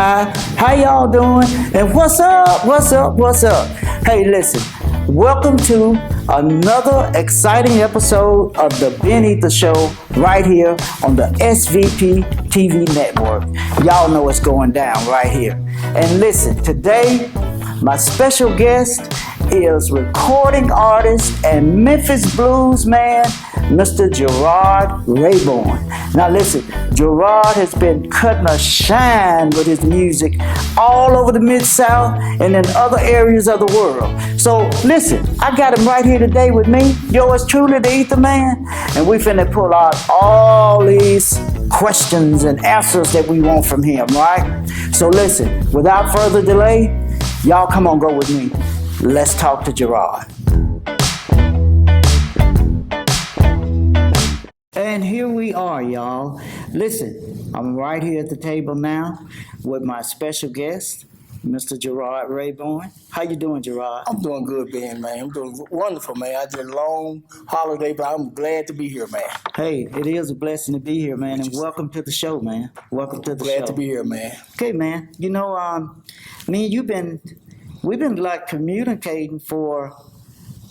Hi, how y'all doing? And what's up? What's up? What's up? Hey, listen, welcome to another exciting episode of the Ben Ether Show right here on the SVP TV network. Y'all know what's going down right here. And listen, today, my special guest is recording artist and Memphis bluesman, Mr. Gerod Rayborn. Now listen, Gerod has been cutting a shine with his music all over the Mid-South and in other areas of the world. So listen, I got him right here today with me, yours truly, the Ether Man, and we finna pull out all these questions and answers that we want from him, right? So listen, without further delay, y'all come on, go with me. Let's talk to Gerod. And here we are, y'all. Listen, I'm right here at the table now with my special guest, Mr. Gerod Rayborn. How you doing, Gerod? I'm doing good, Ben, man. I'm doing wonderful, man. I did a long holiday, but I'm glad to be here, man. Hey, it is a blessing to be here, man, and welcome to the show, man. Welcome to the show. Glad to be here, man. Okay, man. You know, me and we've been like communicating for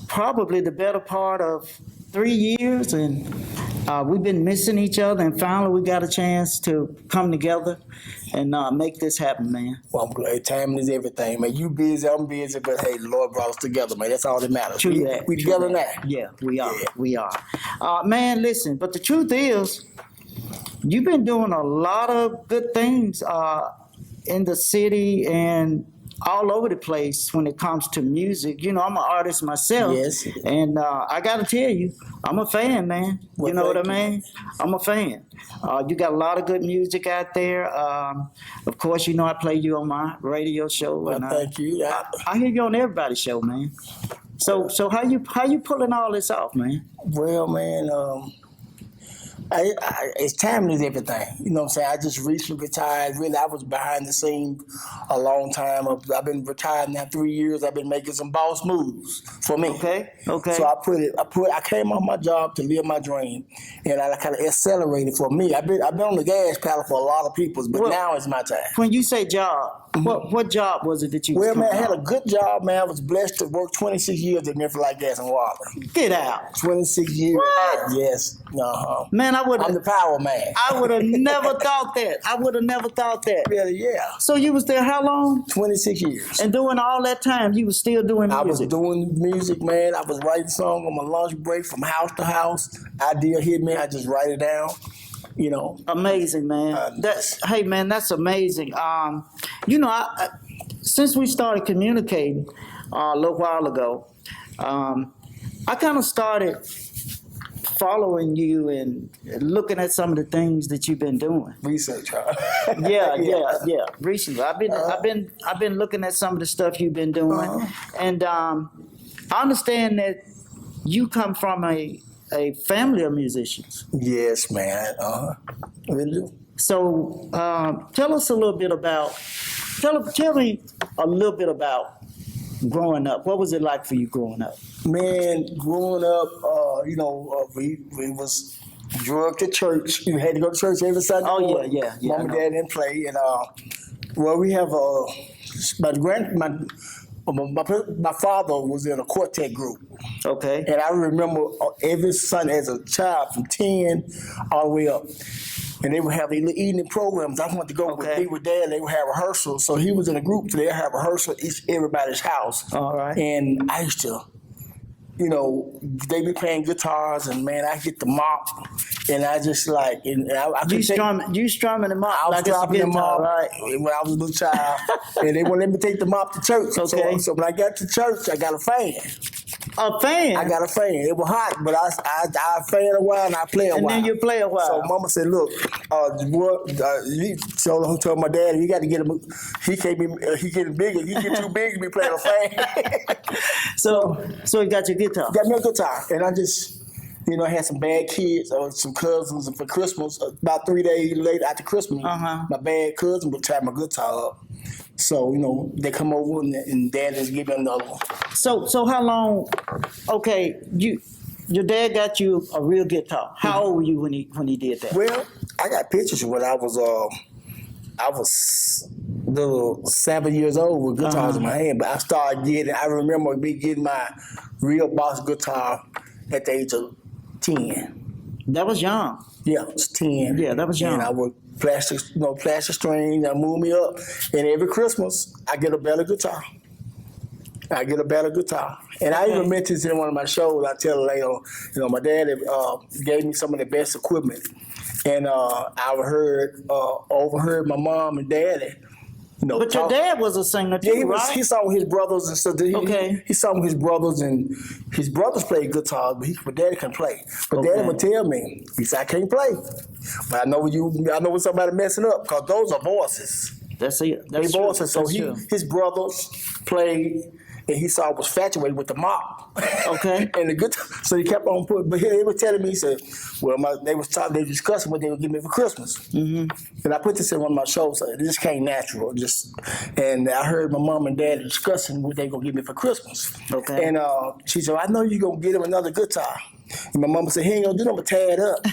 probably the better part of 3 years, and we've been missing each other, and finally we got a chance to come together and make this happen, man. Well, I'm glad. Timing is everything, man. You busy, I'm busy, but hey, the Lord brought us together, man. That's all that matters. True that. We together now. Yeah, we are. Yeah. We are. Man, listen, but the truth is, you've been doing a lot of good things in the city and all over the place when it comes to music. You know, I'm an artist myself. Yes. And I got to tell you, I'm a fan, man. Well, you know what I mean? I'm a fan. You got a lot of good music out there. Of course, you know I play you on my radio show. Well, and thank you. I hear you on everybody's show, man. So how you pulling all this off, man? Well, man, it's timing is everything. You know what I'm saying? I just recently retired. Really, I was behind the scenes a long time. I've been retired now 3 years. I've been making some boss moves for me. Okay. So I came off my job to live my dream, and I kind of accelerated for me. I've been on the gas pedal for a lot of people, but now it's my time. When you say job, what job was it that you? Well, man, I had a good job, man. I was blessed to work 26 years at Memphis Light Gas and Water. Get out. 26 years. What? Yes. Man, I'm the power man. I would have never thought that. Really, yeah. So you was there how long? 26 years. And during all that time, you was still doing music? I was doing music, man. I was writing songs on my lunch break from house to house. Idea hit me, I just write it down. You know, amazing, man. Hey, man, that's amazing. You know, since we started communicating a little while ago, I kind of started following you and looking at some of the things that you've been doing. Research, huh? Yeah. Recently, I've been looking at some of the stuff you've been doing, and I understand that you come from a family of musicians. Yes, man. Really? So tell us a little bit about. Tell me a little bit about growing up. What was it like for you growing up? Man, growing up, we was drugged to church. You had to go to church every Sunday. Oh yeah. Mom and dad didn't play, and we have my father was in a quartet group. Okay. And I remember every Sunday as a child from 10 all the way up. And they would have these little evening programs. I wanted to go with Dad. They would have rehearsals. So he was in a group, so they'd have rehearsal at everybody's house. All right. And I used to, they be playing guitars, and man, I get the mop, and I just like, and I you strumming the mop. I was strumming the mop, right? When I was a little child, and they wouldn't let me take the mop to church. Okay. So when I got to church, I got a fan. A fan? I got a fan. It was hot, but I fan a while and I play a while. And then you play a while. So Mama said, "Look, told my dad, you got to get him. He getting bigger. He get too big to be playing a fan." So he got your guitar. Got me a guitar, and I just, I had some bad kids or some cousins, and for Christmas, about 3 days later after Christmas, my bad cousin would tie my guitar up. So, they come over and Dad just give me another one. So how long, okay, your dad got you a real guitar. How old were you when he did that? Well, I got pictures when I was little 7 years old with guitars in my hand, but I remember getting my real boss guitar at the age of 10. That was young. Yeah, it was 10. Yeah, that was young. And I would plastic strings, I move me up, and every Christmas I get a better guitar. And I even mentioned this in one of my shows. I tell her later, my dad gave me some of the best equipment. And I overheard my mom and daddy, But your dad was a singer too, right? He sang with his brothers and stuff. Okay. He sang with his brothers, and his brothers played guitar, but daddy can play. But daddy would tell me, he said, I can't play. But I know when somebody messing up, because those are voices. That's it. They voices. So his brothers played, and he saw I was infatuated with the mop. Okay. And the guitar. So he kept on putting. But he was telling me, he said, well, they were discussing what they would give me for Christmas. Mm-hmm. And I put this in one of my shows. It just came natural. And I heard my mom and dad discussing what they were going to give me for Christmas. Okay. And she said, I know you're going to get him another guitar. And my mama said, he ain't going to do nothing but tear it up.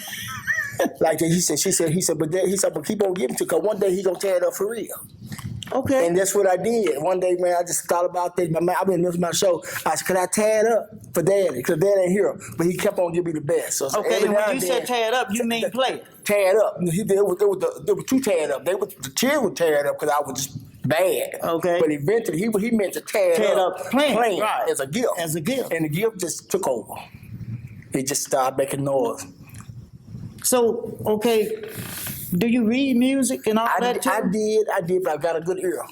Like he said, but keep on giving to, because one day he going to tear it up for real. Okay. And that's what I did. One day, man, I just thought about this. I've been listening to my show. I said, could I tear it up for daddy? Because daddy ain't here. But he kept on giving me the best. So okay, and when you said tear it up, you mean play it? Tear it up. There was two tear it up. The kids would tear it up because I was just bad. Okay. But eventually, he meant to tear it up playing right. As a gift. And the gift just took over. It just started making noise. So, okay, do you read music and all that too? I did, but I got a good ear.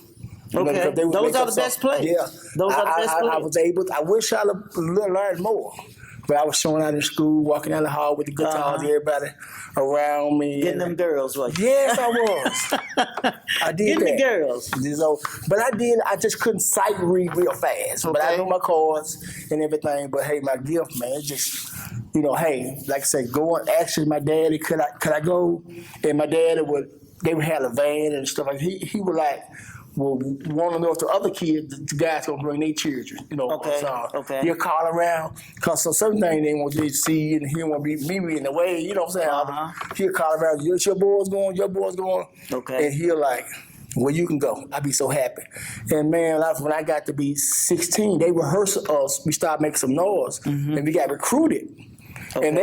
Okay, those are the best players. Yeah, those are the best players. I was able. I wish I'd have learned more, but I was showing out in school, walking down the hall with the guitars, everybody around me, getting them girls, right? Yes, I was. I did getting the girls. So, but I just couldn't sight read real fast. Okay. But I knew my chords and everything. But hey, my gift, man, it's just. Hey, like I said, actually, my daddy, could I go? And my daddy they would have a van and stuff like that. He would like, well, want to know if the other kids, the guys gonna bring their children, Okay. So Okay. He'll call around, because certain things they want to see, and he don't want to be me in the way, you know what I'm saying? He'll call around, your boys going. Okay. And he'll like, well, you can go. I'd be so happy. And man, when I got to be 16, they rehearsed us. We started making some noise, and we got recruited. Okay. And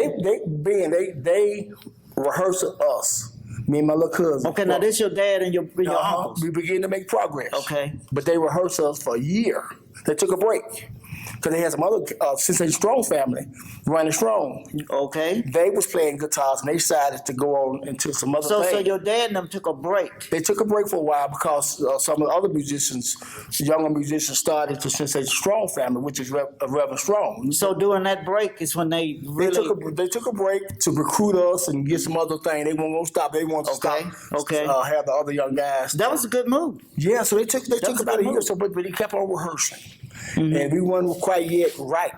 they rehearsed us, me and my little cousin. Okay, now this your dad and your uncles. We began to make progress. Okay. But they rehearsed us for a year. They took a break. Because they had some other Cincinnati Strong family running strong. Okay. They was playing guitars, and they decided to go on into some other things. So your dad and them took a break. They took a break for a while because some of the other younger musicians started to Cincinnati Strong family, which is Reverend Strong. So during that break is when they really... They took a break to recruit us and get some other thing. They weren't going to stop. They wanted to stop. Okay. Have the other young guys. That was a good move. Yeah, so they took about a year, but they kept on rehearsing. Mm-hmm. And we weren't quite yet right,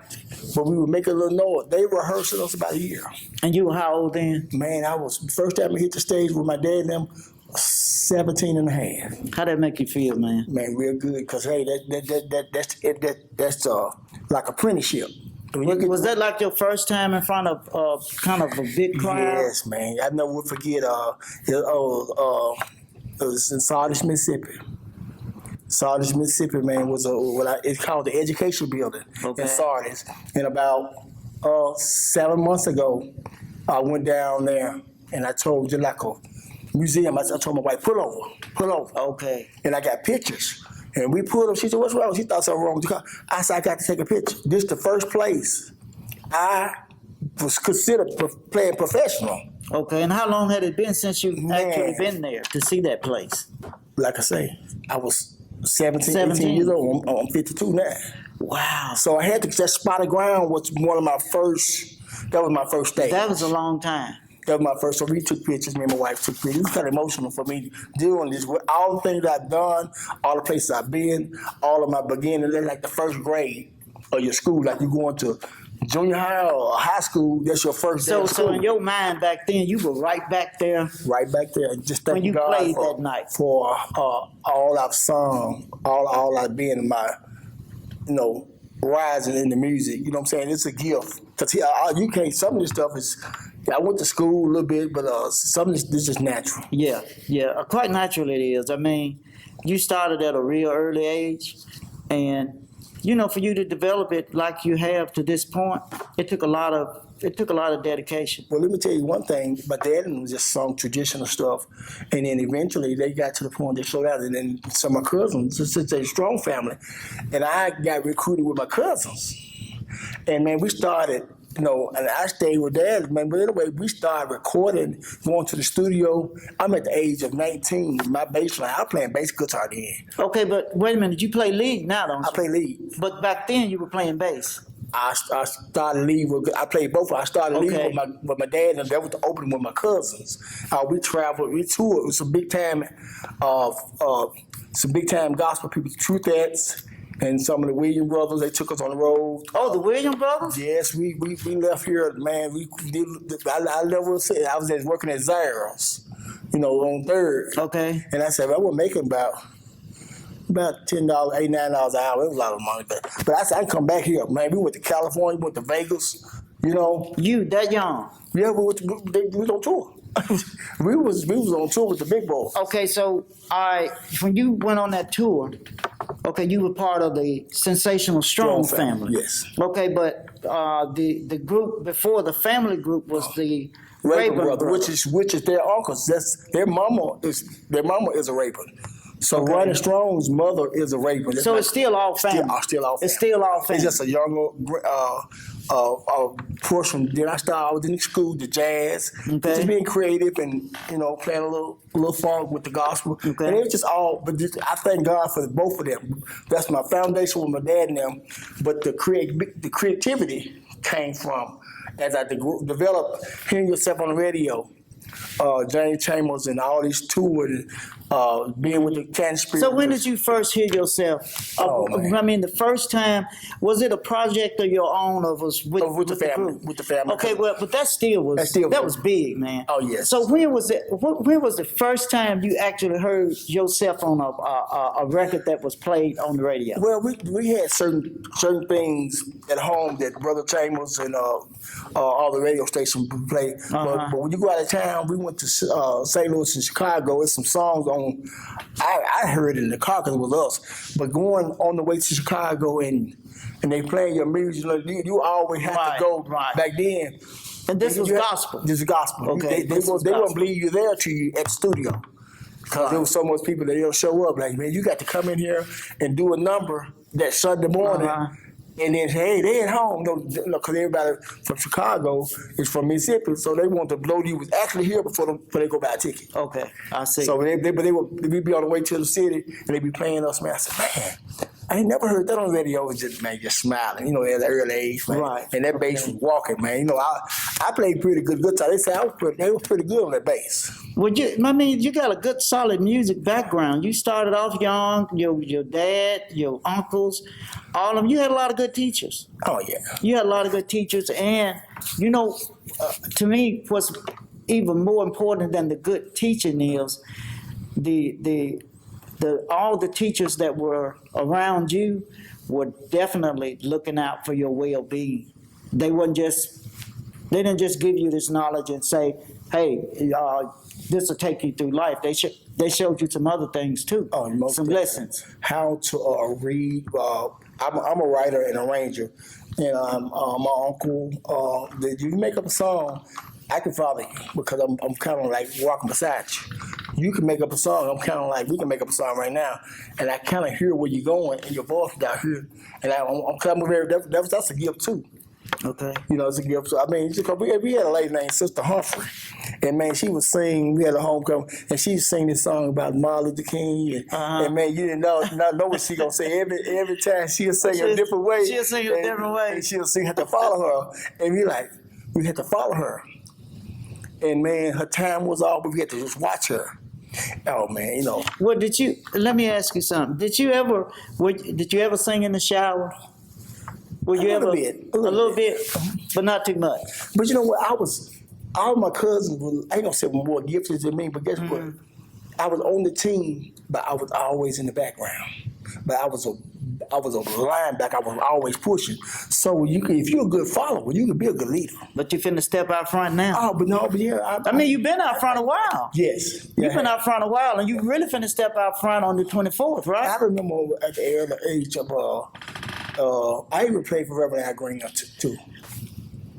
but we would make a little noise. They rehearsed us about a year. And you were how old then? Man, I was, first time I hit the stage with my dad and them, 17 and a half. How'd that make you feel, man? Man, real good, because hey, that's like apprenticeship. Was that like your first time in front of kind of a big crowd? Yes, man. I never would forget. It was in Sardis, Mississippi. Sardis, Mississippi, man, was it's called the Education Building in Sardis. And about 7 months ago, I went down there and I told just like a museum. I told my wife, pull over. Okay. And I got pictures. And we pulled up. She said, what's wrong? She thought something wrong with the car. I said, I got to take a picture. This is the first place I was considered playing professional. Okay, and how long had it been since you actually been there to see that place? Like I say, I was 17 years old. I'm 52 now. Wow. So I had to, that spot of ground was one of my first, that was my first stage. That was a long time. That was my first, so we took pictures, me and my wife took pictures. It was kind of emotional for me doing this. With all the things I've done, all the places I've been, all of my beginnings, they're like the first grade of your school, like you going to junior high or high school, that's your first day of school. So in your mind back then, you were right back there. Right back there. Just thank when you God played for, that night. For all I've sung, all I've been in my, rising in the music. You know what I'm saying? It's a gift. Because you can't, some of this stuff is, I went to school a little bit, but some of this is just natural. Yeah, quite natural it is. I mean, you started at a real early age, and for you to develop it like you have to this point, it took a lot of dedication. Well, let me tell you one thing. My dad just sung traditional stuff, and then eventually they got to the point they slowed down. And then some of my cousins, it's such a strong family, and I got recruited with my cousins. And man, we started, and I stayed with Dad, man. But anyway, we started recording, going to the studio. I'm at the age of 19. My bass line, I was playing bass guitar then. Okay, but wait a minute. You play lead now, don't you? I play lead. But back then you were playing bass. I started lead with, I played both. I started lead with my dad, and that was the opening with my cousins. We traveled, we toured. It was some big time gospel people, Truthettes, and some of the Williams brothers. They took us on the road. Oh, the Williams brothers? Yes, we left here, man. I never said I was just working at Zare's, on 3rd. Okay. And I said I was making about $10, $8, $9 an hour. It was a lot of money, but I said I can come back here, man. We went to California, we went to Vegas. You that young? Yeah, we was on tour. we was on tour with the big boys. Okay, so when you went on that tour, okay, you were part of the Sensational Strong family. Yes. Okay, but the group before the family group was the Rayborn Brothers, which is their uncles. That's their mama is a Rayborn. So Okay. Ronnie Strong's mother is a Rayborn. So it's still all family. Still all family. It's still all family. It's just a younger portion. Then I was in school, the jazz, just being creative and playing a little funk with the gospel. Okay. And it's just all. But I thank God for both of them. That's my foundation with my dad and them. But the creativity came from as I developed hearing yourself on the radio. James Chambers and all these tours, being with the Candy Spirit. So when did you first hear yourself? Man. I mean, the first time, was it a project of your own, or was with the family? group? With the family. Okay, well, but that was big, man. Oh yes. So when was it? When was the first time you actually heard yourself on a record that was played on the radio? Well, we had certain things at home that Brother Chambers and all the radio stations played. But when you go out of town, we went to St. Louis and Chicago. There's some songs on. I heard it in the car because it was us. But going on the way to Chicago and they playing your music, you always have to go back then. And this was gospel. This is gospel. Okay. They won't believe you there till you at the studio. Because there was so much people that don't show up. Like, man, you got to come in here and do a number that Sunday morning. And then, hey, they at home, because everybody from Chicago is from Mississippi, so they want to blow you was actually here before they go buy a ticket. Okay, I see. So we'd be on the way to the city, and they'd be playing us, man. I said, man, I ain't never heard that on the radio. It was just smiling, at an early age, man. Right. And that bass was walking, man. I played pretty good guitar. They said they were pretty good on that bass. Well, you got a good, solid music background. You started off young. Your dad, your uncles, all of them. You had a lot of good teachers. Oh yeah. You had a lot of good teachers, and to me, what's even more important than the good teaching is all the teachers that were around you were definitely looking out for your well-being. They didn't just give you this knowledge and say, "Hey, this will take you through life." They showed you some other things too. Some lessons. How to read. I'm a writer and arranger, and my uncle. You make up a song, I can follow you because I'm kind of like walking beside you. You can make up a song. I'm kind of like, we can make up a song right now, and I kind of hear where you're going, and your voice down here, and I'm kind of very. That's a gift too. Okay. It's a gift. So, I mean, we had a lady named Sister Humphrey, and man, she would sing. We had a homecoming, and she sang this song about Martin Luther King, and man, you didn't know what she gonna say. Every time she'll sing a different way. She'll sing a different way. And she'll sing. Had to follow her, and we had to follow her, and man, her time was off, but we had to just watch her. Oh man, Well, let me ask you something. Did you ever sing in the shower? A little bit, but not too much. But you know what? All my cousins were, I ain't gonna say more gifted than me, but guess what? I was on the team, but I was always in the background. But I was I was a linebacker. I was always pushing. So if you're a good follower, you can be a good leader. But you finna step out front now. Oh, but yeah. I mean, you've been out front a while. Yes. You've been out front a while, and you really finna step out front on the 24th, right? I remember at the early age of, I even played for Reverend Al Green too.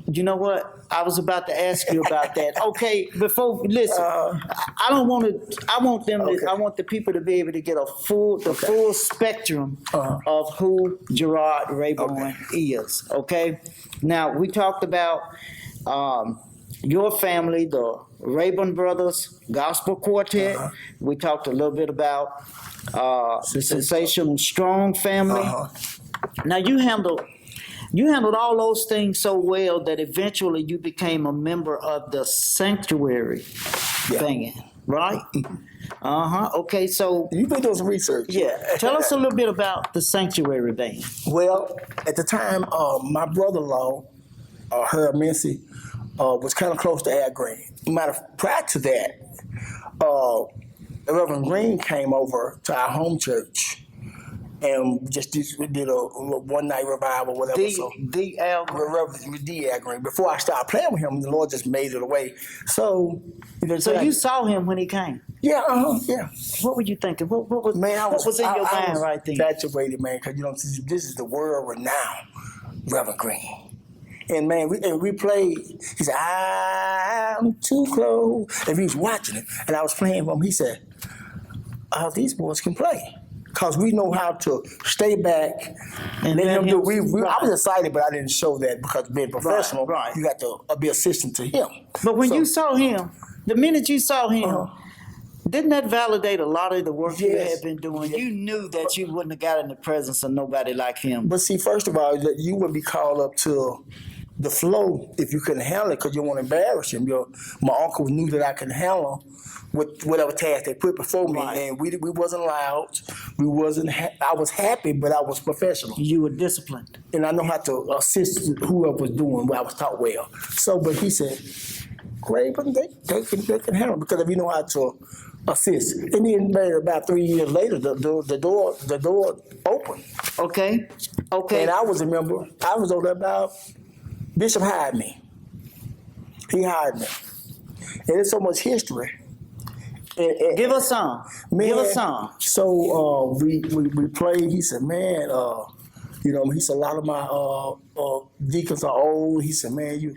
You know what? I was about to ask you about that. Okay, listen, I don't want to. I want them. Okay. I want the people to be able to get the full spectrum of who Gerod Rayborn is. Okay. Now we talked about your family, the Rayborn Brothers Gospel Quartet. We talked a little bit about the Sensational Strong family. Now you handled all those things so well that eventually you became a member of the Sanctuary thing, right? Okay, so You've been doing some research. yeah, tell us a little bit about the Sanctuary band. Well, at the time, my brother-in-law, Herb Mincy, was kind of close to Al Green. Prior to that, Reverend Green came over to our home church and just did a one night revival, whatever. The Al Green. Before I started playing with him, the Lord just made it away. So you saw him when he came. Yeah, yeah. What were you thinking? What was in your mind right then? Infatuated, man, because this is the world renowned Reverend Green. And man, we played. He said, "I'm too close," and he was watching it. And I was playing with him. He said, "Oh, these boys can play." Because we know how to stay back and let him do. I was excited, but I didn't show that because being professional, you got to be assistant to him. But when you saw him, the minute you saw him, didn't that validate a lot of the work you had been doing? You knew that you wouldn't have got in the presence of nobody like him. But see, first of all, that you wouldn't be called up to the flow if you couldn't handle it because you want to embarrass him. My uncle knew that I could handle with whatever task they put before me, and we wasn't loud. I was happy, but I was professional. You were disciplined, and I know how to assist whoever was doing what I was taught well. So, but he said, "Great, but they can handle it because if you know how to assist." And then maybe about 3 years later, the door opened. Okay. And I was a member. I was over there about. Bishop hired me. He hired me. And there's so much history. Give us some. Give us some. So we played. He said, man, he said, a lot of my deacons are old. He said, man,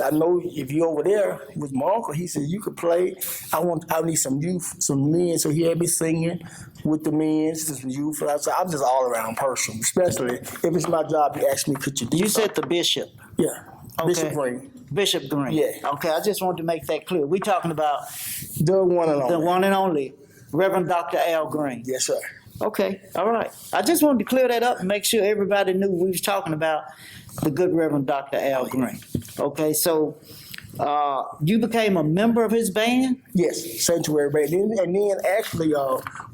I know if you're over there with my uncle, he said, you could play. I need some youth, some men. So he had me singing with the men, some youth. So I'm just all around person, especially if it's my job, you ask me, could you do You something? said the bishop. Yeah. Okay. Bishop Green. Bishop Green. Yeah. Okay, I just wanted to make that clear. We're talking about the one and only. The one and only, Reverend Dr. Al Green. Yes, sir. Okay, all right. I just wanted to clear that up and make sure everybody knew we was talking about the good Reverend Dr. Al Green. Okay, so you became a member of his band? Yes, Sanctuary Band. And then actually,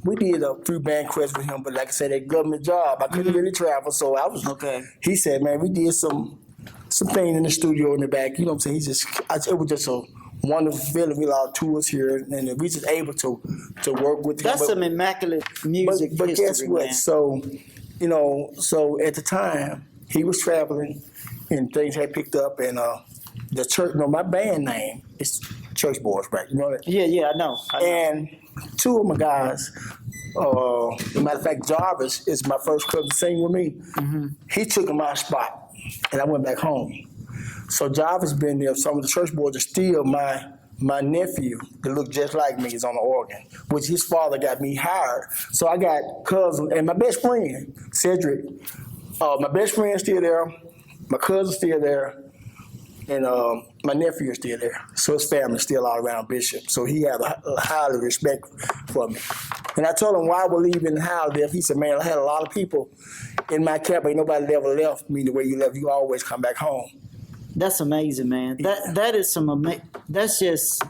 we did a few band quests with him, but like I said, that government job, I couldn't really travel, so I was. Okay. He said, man, we did some thing in the studio in the back. You know what I'm saying? It was just a wonderful feeling. We had a lot of tours here, and we just able to work with him. That's some immaculate music but history, guess what? Man. So at the time, he was traveling, and things had picked up, and the church. My band name is Church Boys, right? You know that? Yeah, I know. And two of my guys. As a matter of fact, Jarvis is my first cousin to sing with me. Mm-hmm. He took my spot. And I went back home. So Jarvis been there. Some of the church boys are still my nephew that look just like me is on the organ, which his father got me hired. So I got cousin and my best friend, Cedric. My best friend's still there. My cousin's still there. And my nephew is still there. So his family's still all around Bishop. So he had a highly respect for me. And I told him why we're leaving how I left. He said, man, I had a lot of people in my camp. Ain't nobody ever left me the way you left. You always come back home. That's amazing, man. That is that's just,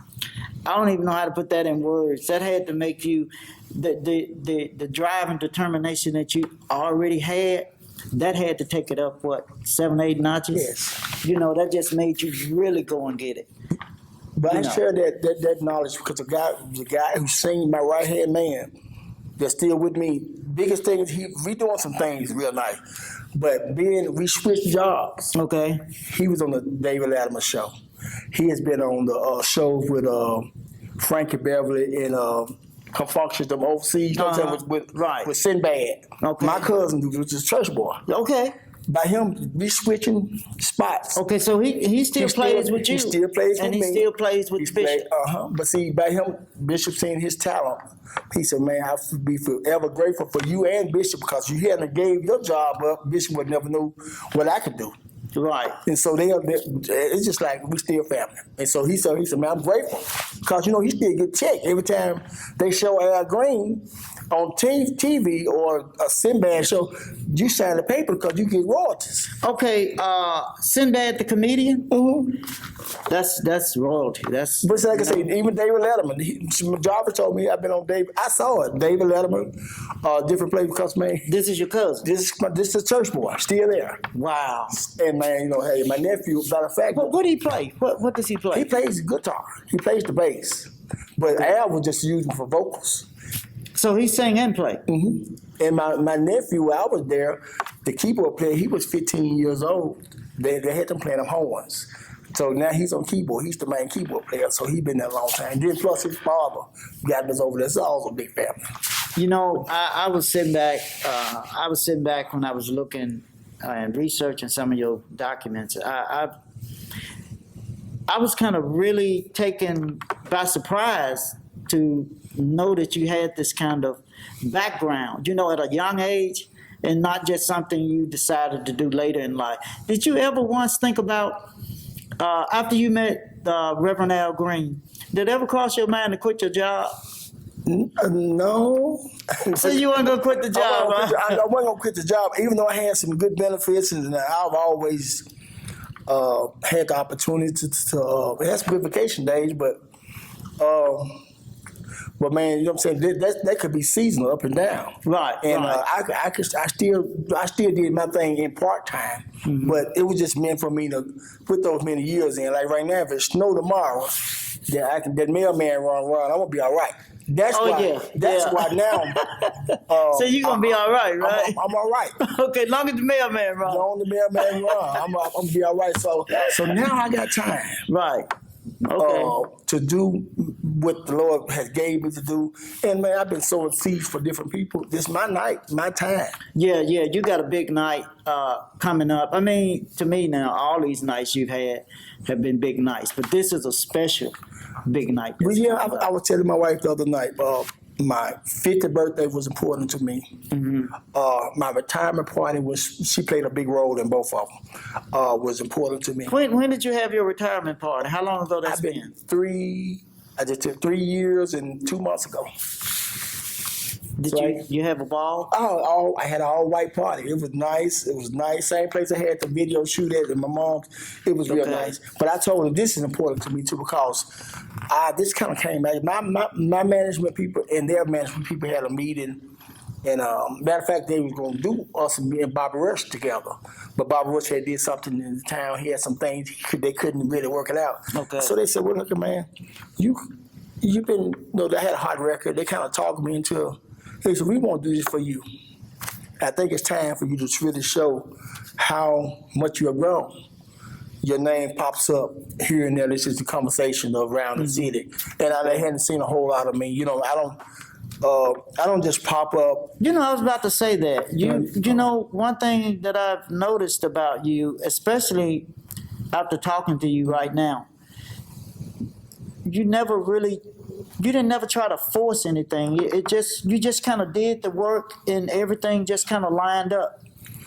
I don't even know how to put that in words. That had to make you, the drive and determination that you already had, that had to take it up, 7, 8 notches? Yes. That just made you really go and get it. But I share that knowledge because the guy who's singing, my right-hand man, that's still with me. Biggest thing is we doing some things real nice, but we switched jobs. Okay. He was on the David Letterman show. He has been on the shows with Frankie Beverly and Confunctions them overseas. You know what I'm saying? With Sinbad. Okay. My cousin was just church boy. Okay. By him, we switching spots. Okay, so he still plays with you. He still plays with me. And he still plays with Bishop. But see, by him, Bishop seeing his talent, he said, man, I would be forever grateful for you and Bishop because you hadn't gave your job up, Bishop would never know what I could do. Right. And so it's just like we still family. And so he said, man, I'm grateful. Because, he still get checked every time they show Al Green on TV or a Sinbad show, you sign the paper because you get royalties. Okay, Sinbad the comedian? Mm-hmm. That's royalty. But like I say, even David Letterman, Jarvis told me I've been on David. I saw it. David Letterman, different places because, man. This is your cousin? This is a church boy, still there. Wow. And, man, hey, my nephew, matter of fact. What do he play? What does he play? He plays guitar. He plays the bass. But Al was just using for vocals. So he sang and played? Mm-hmm. And my nephew, while I was there, the keyboard player, he was 15 years old. They had them playing them horns. So now he's on keyboard. He's the main keyboard player. So he's been there a long time. Then plus his father got us over there. So also a big family. I was sitting back. I was sitting back when I was looking and researching some of your documents. I was kind of really taken by surprise to know that you had this kind of background, at a young age, and not just something you decided to do later in life. Did you ever once think about, after you met Reverend Al Green, did it ever cross your mind to quit your job? No. So you weren't going to quit the job, right? I wasn't going to quit the job, even though I had some good benefits, and I've always had the opportunity to have some good vacation days, but man, you know what I'm saying? That could be seasonal, up and down. Right. And right. I still did my thing in part time, but it was just meant for me to put those many years in. Like right now, if it snow tomorrow, that mailman run, I'm gonna be all right. That's why now. So you're gonna be all right, right? I'm all right. Okay, long as the mailman run. As long as the mailman run, I'm gonna be all right. So now I got time. Right. Okay. To do what the Lord has gave me to do. And man, I've been sowing seeds for different people. This is my night, my time. Yeah, you got a big night coming up. I mean, to me now, all these nights you've had have been big nights, but this is a special big night. Well, yeah, I was telling my wife the other night, my 50th birthday was important to me. Mm-hmm. My retirement party she played a big role in both of them, was important to me. When did you have your retirement party? How long ago that's been? I just took 3 years and 2 months ago. Did you have a ball? I had an all-white party. It was nice. Same place I had the video shoot at my mom's. It was real nice. But I told her this is important to me too because this kind of came back. My management people and their management people had a meeting. And matter of fact, they was going to do us and me and Bobby Rush together. But Bobby Rush had did something in the town. He had some things they couldn't really work it out. Okay. So they said, well, look, man, you've been, they had a hot record. They kind of talked me into they said, we won't do this for you. I think it's time for you to really show how much you have grown. Your name pops up here and there. This is the conversation around the city. And they hadn't seen a whole lot of me. I don't just pop up. I was about to say that. One thing that I've noticed about you, especially after talking to you right now, you didn't never try to force anything. You just kind of did the work and everything just kind of lined up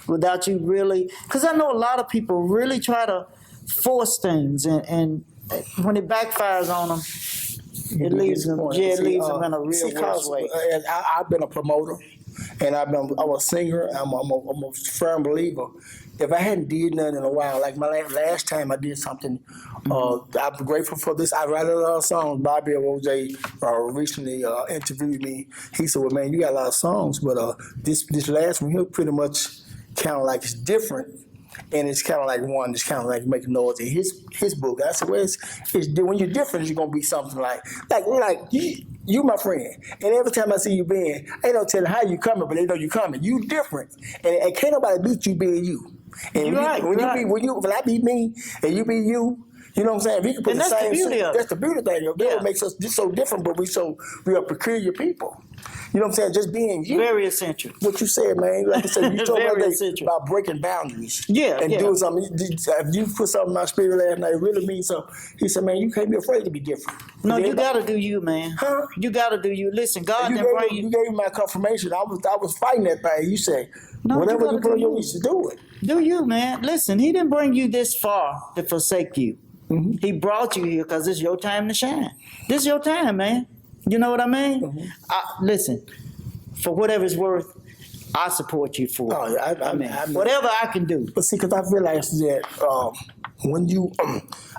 without you really, because I know a lot of people really try to force things and when it backfires on them, it leaves them in a real worse way. I've been a promoter and I'm a singer. I'm a firm believer. If I hadn't did nothing in a while, like my last time I did something, I'm grateful for this. I write a lot of songs. Bobby O.J. Recently interviewed me. He said, well, man, you got a lot of songs, but this last one here pretty much kind of like it's different. And it's kind of like one that's kind of like making noise in his book. I said, well, it's when you're different, you're going to be something like You my friend, and every time I see you being, ain't no telling how you coming, but they know you coming. You different, and can't nobody beat you being you. And You're right. When I be me and you be you. You know what I'm saying? We can put And the that's the same. beauty of it. That's the beauty thing. It Yeah. makes us just so different, but we are peculiar people. You know what I'm saying? Just being you. Very essential. What you said, man. Like I said, you told me Very that essential. about breaking boundaries. Yeah, and yeah. doing something. If you put something in my spirit last night, it really means something. He said, man, you can't be afraid to be different. No, you Everybody- gotta do you, man. Huh? You gotta do you. Listen, God You didn't bring you you. gave me my confirmation. I was fighting that thing. You said, No, whatever you you gotta put on do your you. list, do it. Do you, man. Listen, he didn't bring you this far to forsake you. Mm-hmm. He brought you here because it's your time to shine. This is your time, man. You know what I mean? Mm-hmm. Listen, for whatever it's worth, I support you for it. Oh, yeah, I mean, whatever I can do. But see, because I realized that when you,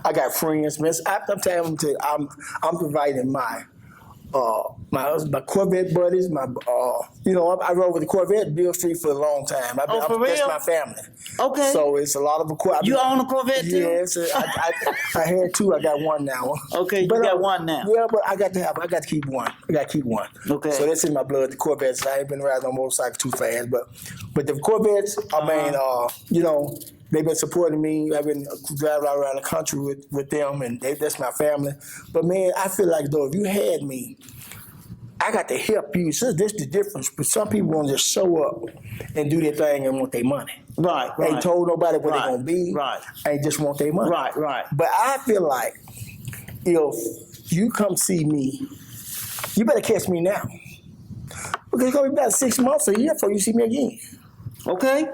I got friends, man. I'm telling them, I'm providing my Corvette buddies, I rode with the Corvette Bill Street for a long time. For real? That's my family. Okay. So it's a lot of Corvette. You own a Corvette too? Yes, I had two. I got one now. Okay, you got one now. Yeah, but I got to keep one. I got to keep one. Okay. So that's in my blood. The Corvettes. I ain't been riding on motorcycle too fast, but the Corvettes. I mean, they've been supporting me. I've been driving around the country with them, and that's my family. But man, I feel like though, if you had me, I got to help you. So this the difference. But some people want to just show up and do their thing and want their money. Right. Ain't told nobody what Right, they're gonna be. right. Ain't just want their money. Right. But I feel like if you come see me, you better catch me now. Because it's gonna be about 6 months, a year before you see me again. Okay.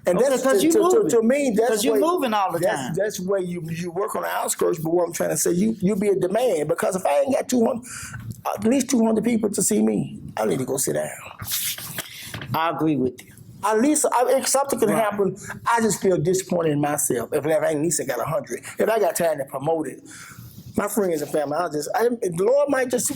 And Okay, that's 'cause you moving. to me. That's 'Cause you where- moving all the time. That's where you work on the outskirts. But what I'm trying to say, you be a demand, because if I ain't got 200, at least 200 people to see me, I need to go sit down. I agree with you. At least if something can happen, I just feel disappointed in myself. If I at least I got 100, if I got time to promote it, my friends and family, the Lord might just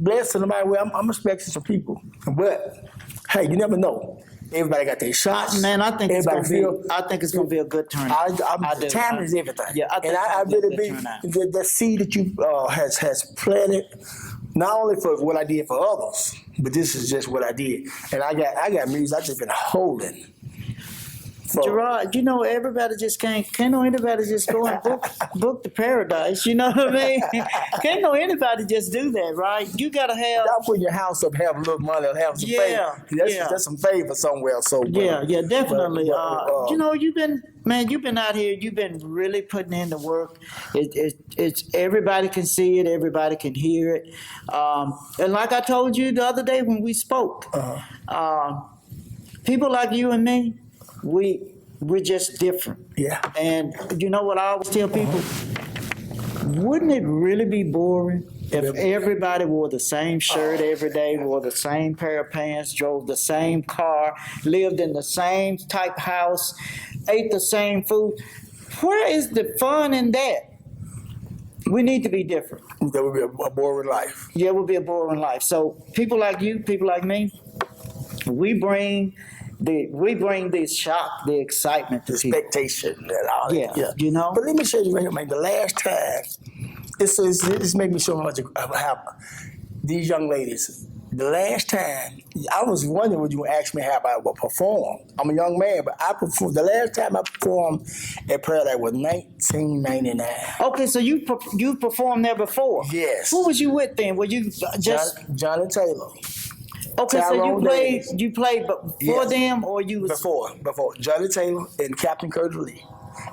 bless in my way. I'm expecting some people, but hey, you never know. Everybody got their shots. Man, I think it's gonna be a good turnout. Time is everything. Yeah, I think I it's gonna really be a good turnout. the seed that you has planted, not only for what I did for others, but this is just what I did. And I got music I just been holding. Gerard, everybody just can't anybody just go and book the paradise, you know what I mean? Can't anybody just do that, right? You gotta have. Y'all put your house up, have a little money, have some favor. That's some favor somewhere. So Yeah, definitely. but, You've been out here. You've been really putting in the work. It's everybody can see it. Everybody can hear it. And like I told you the other day when we spoke, people like you and me, we're just different. Yeah. And you know what I always tell people? Wouldn't it really be boring if everybody wore the same shirt every day, wore the same pair of pants, drove the same car, lived in the same type house, ate the same food? Where is the fun in that? We need to be different. That would be a boring life. Yeah, it would be a boring life. So people like you, people like me, we bring the shock, the excitement to people. Expectation and all that. Yeah, you know? But let me show you right here, man. The last time, this made me so much how these young ladies. The last time, I was wondering when you asked me how I would perform. I'm a young man, but I performed. The last time I performed at Paradise was 1999. Okay, so you performed there before? Yes. Who was you with then? Were you just Johnny Taylor. okay? So you played before them, or you was before Johnny Taylor and Captain Curtis Lee.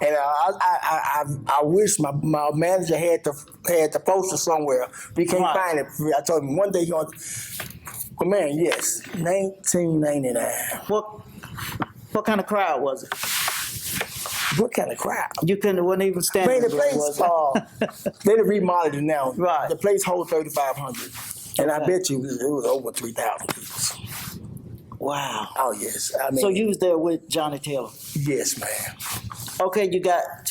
And I wish my manager had the poster somewhere. We can't find it. I told him one day he's going. But man, yes, 1999. What kind of crowd was it? What kind of crowd? You wasn't even standing. Man, the place they remodeled it now. Right. The place holds 3,500, and I bet you it was over 3,000 people. Wow. Oh yes. I mean, so you was there with Johnny Taylor. Yes, man. Okay,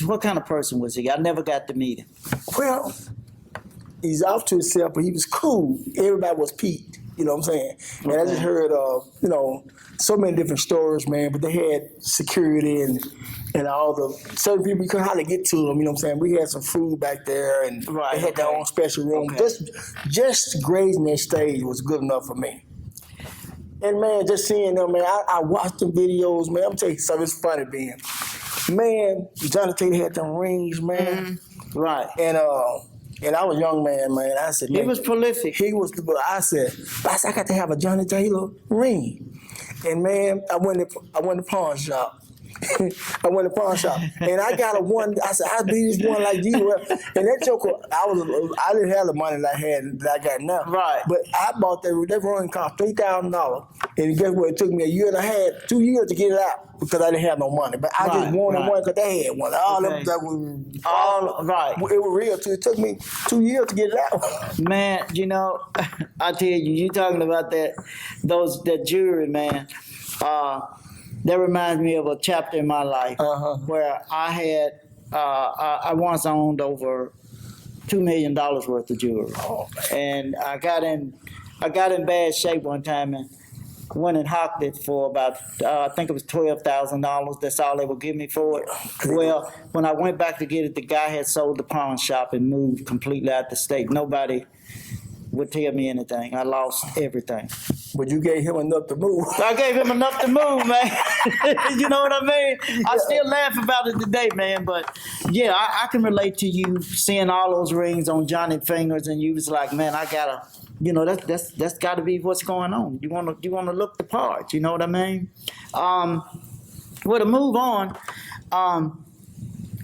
what kind of person was he? I never got to meet him. Well, he's off to himself, but he was cool. Everybody was Pete. You know what I'm saying? And I just heard, so many different stores, man. But they had security and all the certain people you couldn't hardly get to them. You know what I'm saying? We had some food back there, and they had their own special room. Just grazing that stage was good enough for me. And man, just seeing them, man, I watched the videos, man. I'm telling you something, it's funny, man. Johnny Taylor had them rings, man. Right. And I was a young man. I said, man, he was prolific. He was. I said, I got to have a Johnny Taylor ring. And man, I went to pawn shop. And I got a one. I said, I'll be this one like you. And that joker, I didn't have the money that I got now. Right. But I bought that ring cost $3,000. And guess what? It took me a year and a half, 2 years to get it out because I didn't have no money. But I just wanted one because they had one. It was real too. It took me 2 years to get it out. Man, I tell you talking about that jewelry, man. That reminds me of a chapter in my life where I had I once owned over $2 million worth of jewelry, and I got in bad shape one time and went and hocked it for about I think it was $12,000. That's all they would give me for it. Well, when I went back to get it, the guy had sold the pawn shop and moved completely out the state. Nobody would tell me anything. I lost everything. But you gave him enough to move. I gave him enough to move, man. You know what I mean? I still laugh about it today, man. But yeah, I can relate to you seeing all those rings on Johnny's fingers, and you was like, man, I gotta, that's got to be what's going on. You wanna look the part. You know what I mean? Well, to move on.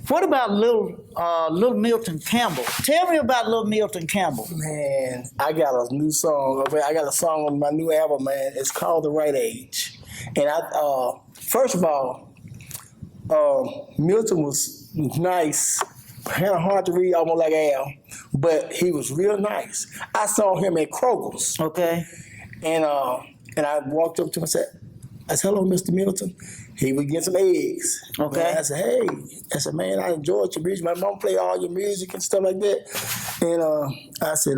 What about Little Milton Campbell? Tell me about Little Milton Campbell. Man, I got a new song. I got a song on my new album, man. It's called The Right Age. And first of all, Milton was nice, kind of hard to read, almost like Al, but he was real nice. I saw him at Kroger's. Okay. And I walked up to him and said, hello, Mr. Milton. He would get some eggs. Okay. Man, I said, hey. I said, man, I enjoyed your music. My mom played all your music and stuff like that. And I said,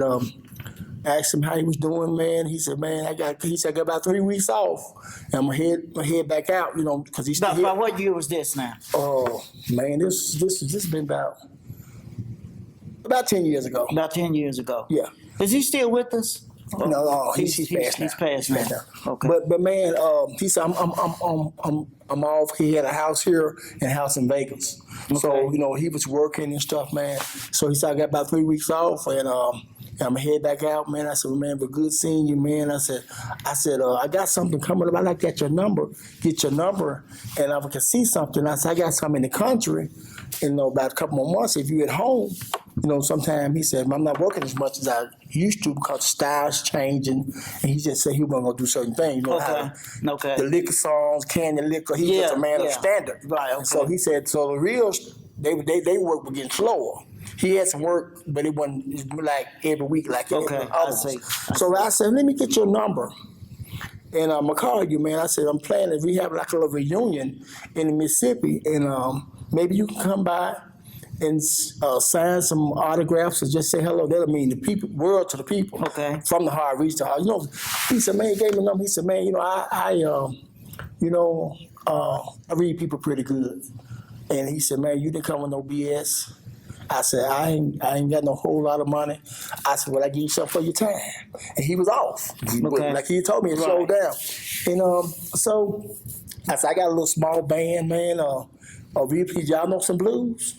asked him how he was doing, man. He said, man, I got about 3 weeks off. And I'm gonna head back out, because he's still here. About what year was this now? Oh, man, this has been about 10 years ago. About 10 years ago. Yeah. Is he still with us? No, he's passed now. He's passed now. Okay. But man, he said I'm off. He had a house here and a house in Vegas. Okay. So he was working and stuff, man. So he said I got about 3 weeks off, and I'm gonna head back out, man. I said, well, man, but good seeing you, man. I said, I got something coming up. I like to get your number, and if I can see something. I said, I got something in the country. In about a couple more months, if you at home, sometime he said, I'm not working as much as I used to because style's changing. And he just said he wasn't going to do certain things. Okay. The liquor songs, candy liquor, he's just a man of standard. Right, okay. So he said, so the real, they work were getting slower. He had some work, but it wasn't like every week like okay. others. So I said, let me get your number. And I'm going to call you, man. I said, I'm planning, we have like a little reunion in Mississippi, and maybe you can come by and sign some autographs or just say hello. That'll mean the world to the people. Okay. From the hard reach to hard. He said, man, he gave me a number. He said, man, I read people pretty good. And he said, man, you didn't come with no BS. I said, I ain't got no whole lot of money. I said, well, I give you something for your time. And he was off. Okay. Like he told me, it slowed down. And so I said, I got a little small band, man. VP, y'all know some blues?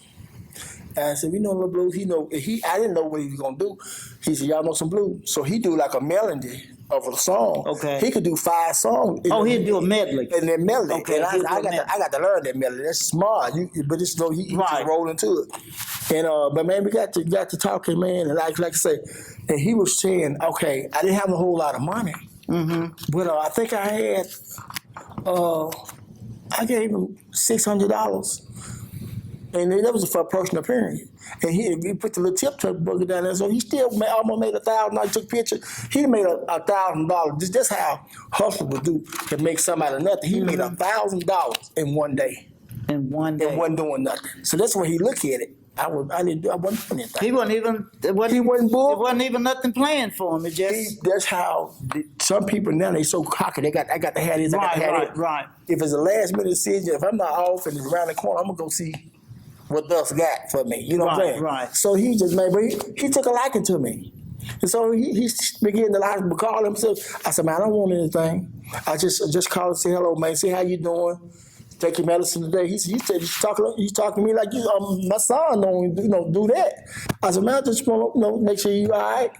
And I said, we know a little blues. I didn't know what he was gonna do. He said, y'all know some blues. So he do like a melody of a song. Okay. He could do 5 songs. He'd do a medley. And then melody. Okay. And I got to learn that melody. That's smart. But it's he right. just roll into it. And but man, we got to talking, man. And like I say, and he was saying, okay, I didn't have a whole lot of money, but I think I had, I gave him $600. And that was for a personal appearance. And he put the little tip booger down there, so he still almost made $1,000. I took pictures. He made $1,000. That's how hustlers would do to make something out of nothing. He made $1,000 in one day. In one day. And wasn't doing nothing. So that's when he look at it. I wasn't doing anything. He wasn't even. It wasn't, He wasn't booked. It wasn't even nothing planned for him. It just. That's how some people now, they so cocky. I got to have this. I got to have it. Right. If it's a last minute decision, if I'm not off and it's around the corner, I'm gonna go see what Dust got for me. You know what I'm saying? Right. So he just made, but he took a liking to me. And so he began to call himself. I said, man, I don't want anything. I just call and say hello, man. See how you doing? Take your medicine today. He said he's talking to me like my son don't do that. I said, man, I just want to make sure you all right.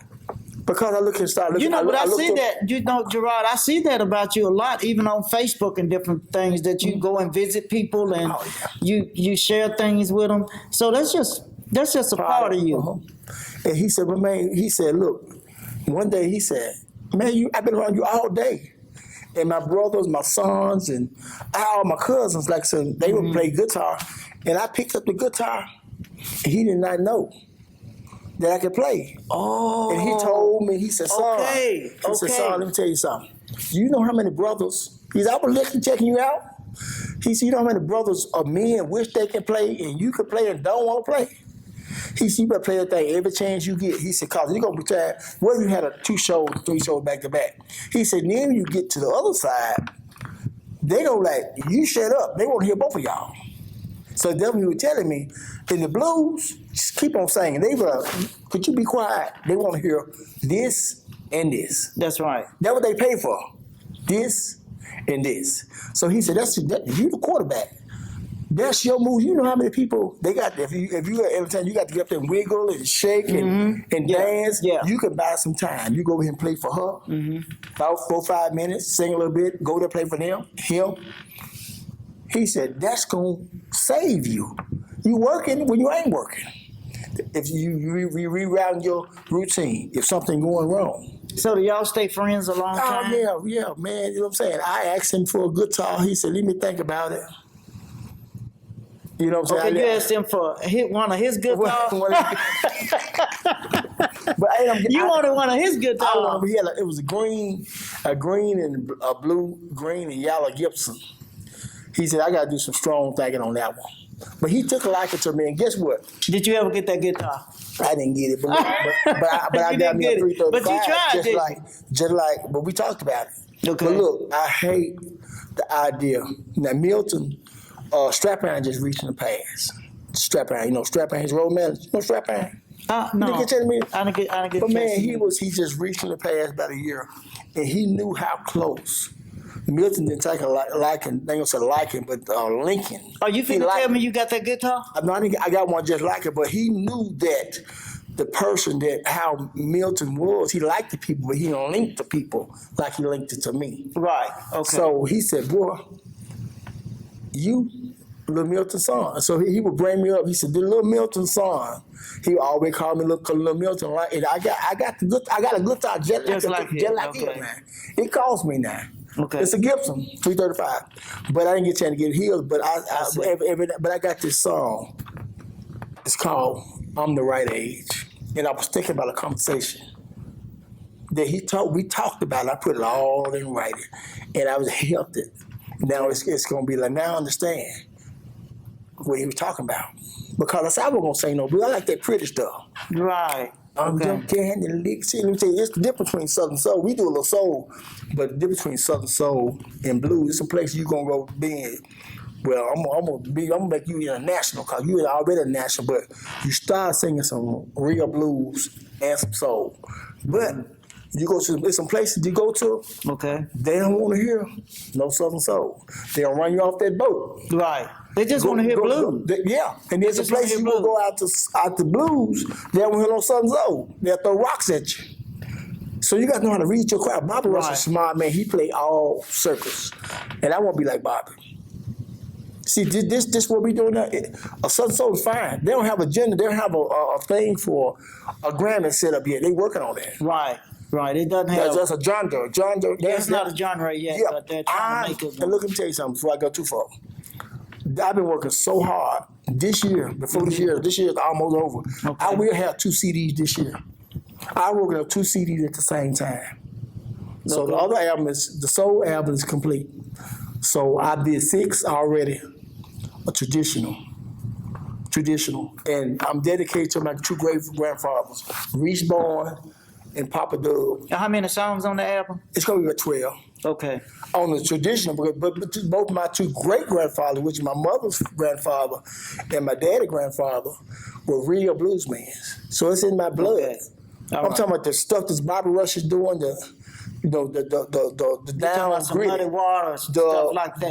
Because I look and start looking. I see that. Gerard, I see that about you a lot, even on Facebook and different things, that you go and visit people and you share things with them. So that's just a part of you. Uh-huh. And he said, look, one day he said, man, I've been around you all day. And my brothers, my sons, and all my cousins, like I said, they would play guitar. And I picked up the guitar, and he did not know that I could play. Oh. And he told me, he said, son, said, son, let me tell you something. You know how many brothers, I was checking you out. He said, you know how many brothers or men wish they can play and you can play and don't want to play? He said, you better play that thing every chance you get. He said, cause you're going to be tired. Whether you had 2 shows, 3 shows back to back. He said, then when you get to the other side, they don't you shut up. They want to hear both of y'all. So that's what he was telling me. In the blues, just keep on singing. Could you be quiet? They want to hear this and this. That's right. That's what they pay for. This and this. So he said, you the quarterback. That's your move. You know how many people they got. If you every time you got to get up there and wiggle and shake and dance, you can buy some time. You go over here and play for her, about 4 or 5 minutes, sing a little bit, go there play for him. He said that's gonna save you. You working when you ain't working. If you reroute your routine, if something going wrong. So do y'all stay friends a long time? Yeah, man. You know what I'm saying? I asked him for a guitar. He said, let me think about it. You know what I'm saying? Okay, you asked him for one of his guitars? You wanted one of his guitars. It was a green and a blue, green and yellow Gibson. He said, I got to do some strong thinking on that one. But he took a liking to me, and guess what? Did you ever get that guitar? I didn't get it, but I got me a 335. But you tried, but we talked about it. Okay. But look, I hate the idea. Now, Milton, Strap-On just reaching the past. Strap-On, Strap-On's road manager. You know Strap-On? No. You telling me? I didn't get But man, he just reaching the past about a year, and he knew how close. Milton didn't take a liking. They gonna say liking, but Lincoln. Oh, you finna tell me you got that guitar? No, I got one just like it, but he knew that the person how Milton was, he liked the people, but he don't link the people like he linked it to me. Right. Okay. So he said, "Boy, you, Little Milton's son." So he would bring me up. He said, "The Little Milton's son." He always called me Little Milton. And I got a guitar just like him, man. It cost me now. Okay. It's a Gibson 335, but I didn't get a chance to get it healed. But I got this song. It's called "I'm the Right Age," and I was thinking about a conversation that we talked about. I put it all in writing, and I was helped it. Now it's gonna be like, now I understand what he was talking about, because I said I wasn't gonna say no blues. I like that pretty stuff. Right. I'm just candy licks. See, let me tell you, it's the difference between Southern Soul. We do a little soul, but the difference between Southern Soul and blues, it's some place you gonna go be in. Well, I'm gonna make you international, because you already international, but you start singing some real blues and some soul. But you go to some places you go to, okay, they don't want to hear no Southern Soul. They'll run you off that boat. Right. They just want to hear blues. And there's a place you go out to blues, they don't hear no Southern Soul. They'll throw rocks at you. So you got to know how to read your crowd. Bobby Rush is smart, man. He played all circles. And I won't be like Bobby. See, this what we doing now. A Southern Soul is fine. They don't have a agenda. They don't have a thing for a Grammy set up yet. They working on that. Right. Right, it doesn't have. That's a genre. That's not a genre yet, but they're trying to make it. And look, let me tell you something before I go too far. I've been working so hard this year, this year is almost over. Okay. I will have 2 CDs this year. I'm working on 2 CDs at the same time. So the other album the soul album is complete. So I did 6 already, a traditional traditional. And I'm dedicated to my two great grandfathers, Rayborn and Papa Dub. How many songs on the album? It's going to be about 12. Okay. On the traditional, but both my two great grandfathers, which is my mother's grandfather and my daddy's grandfather, were real bluesmen. So it's in my blood. Okay. I'm talking about the stuff that Bobby Rush is doing, the down gritty, muddy water, stuff like that.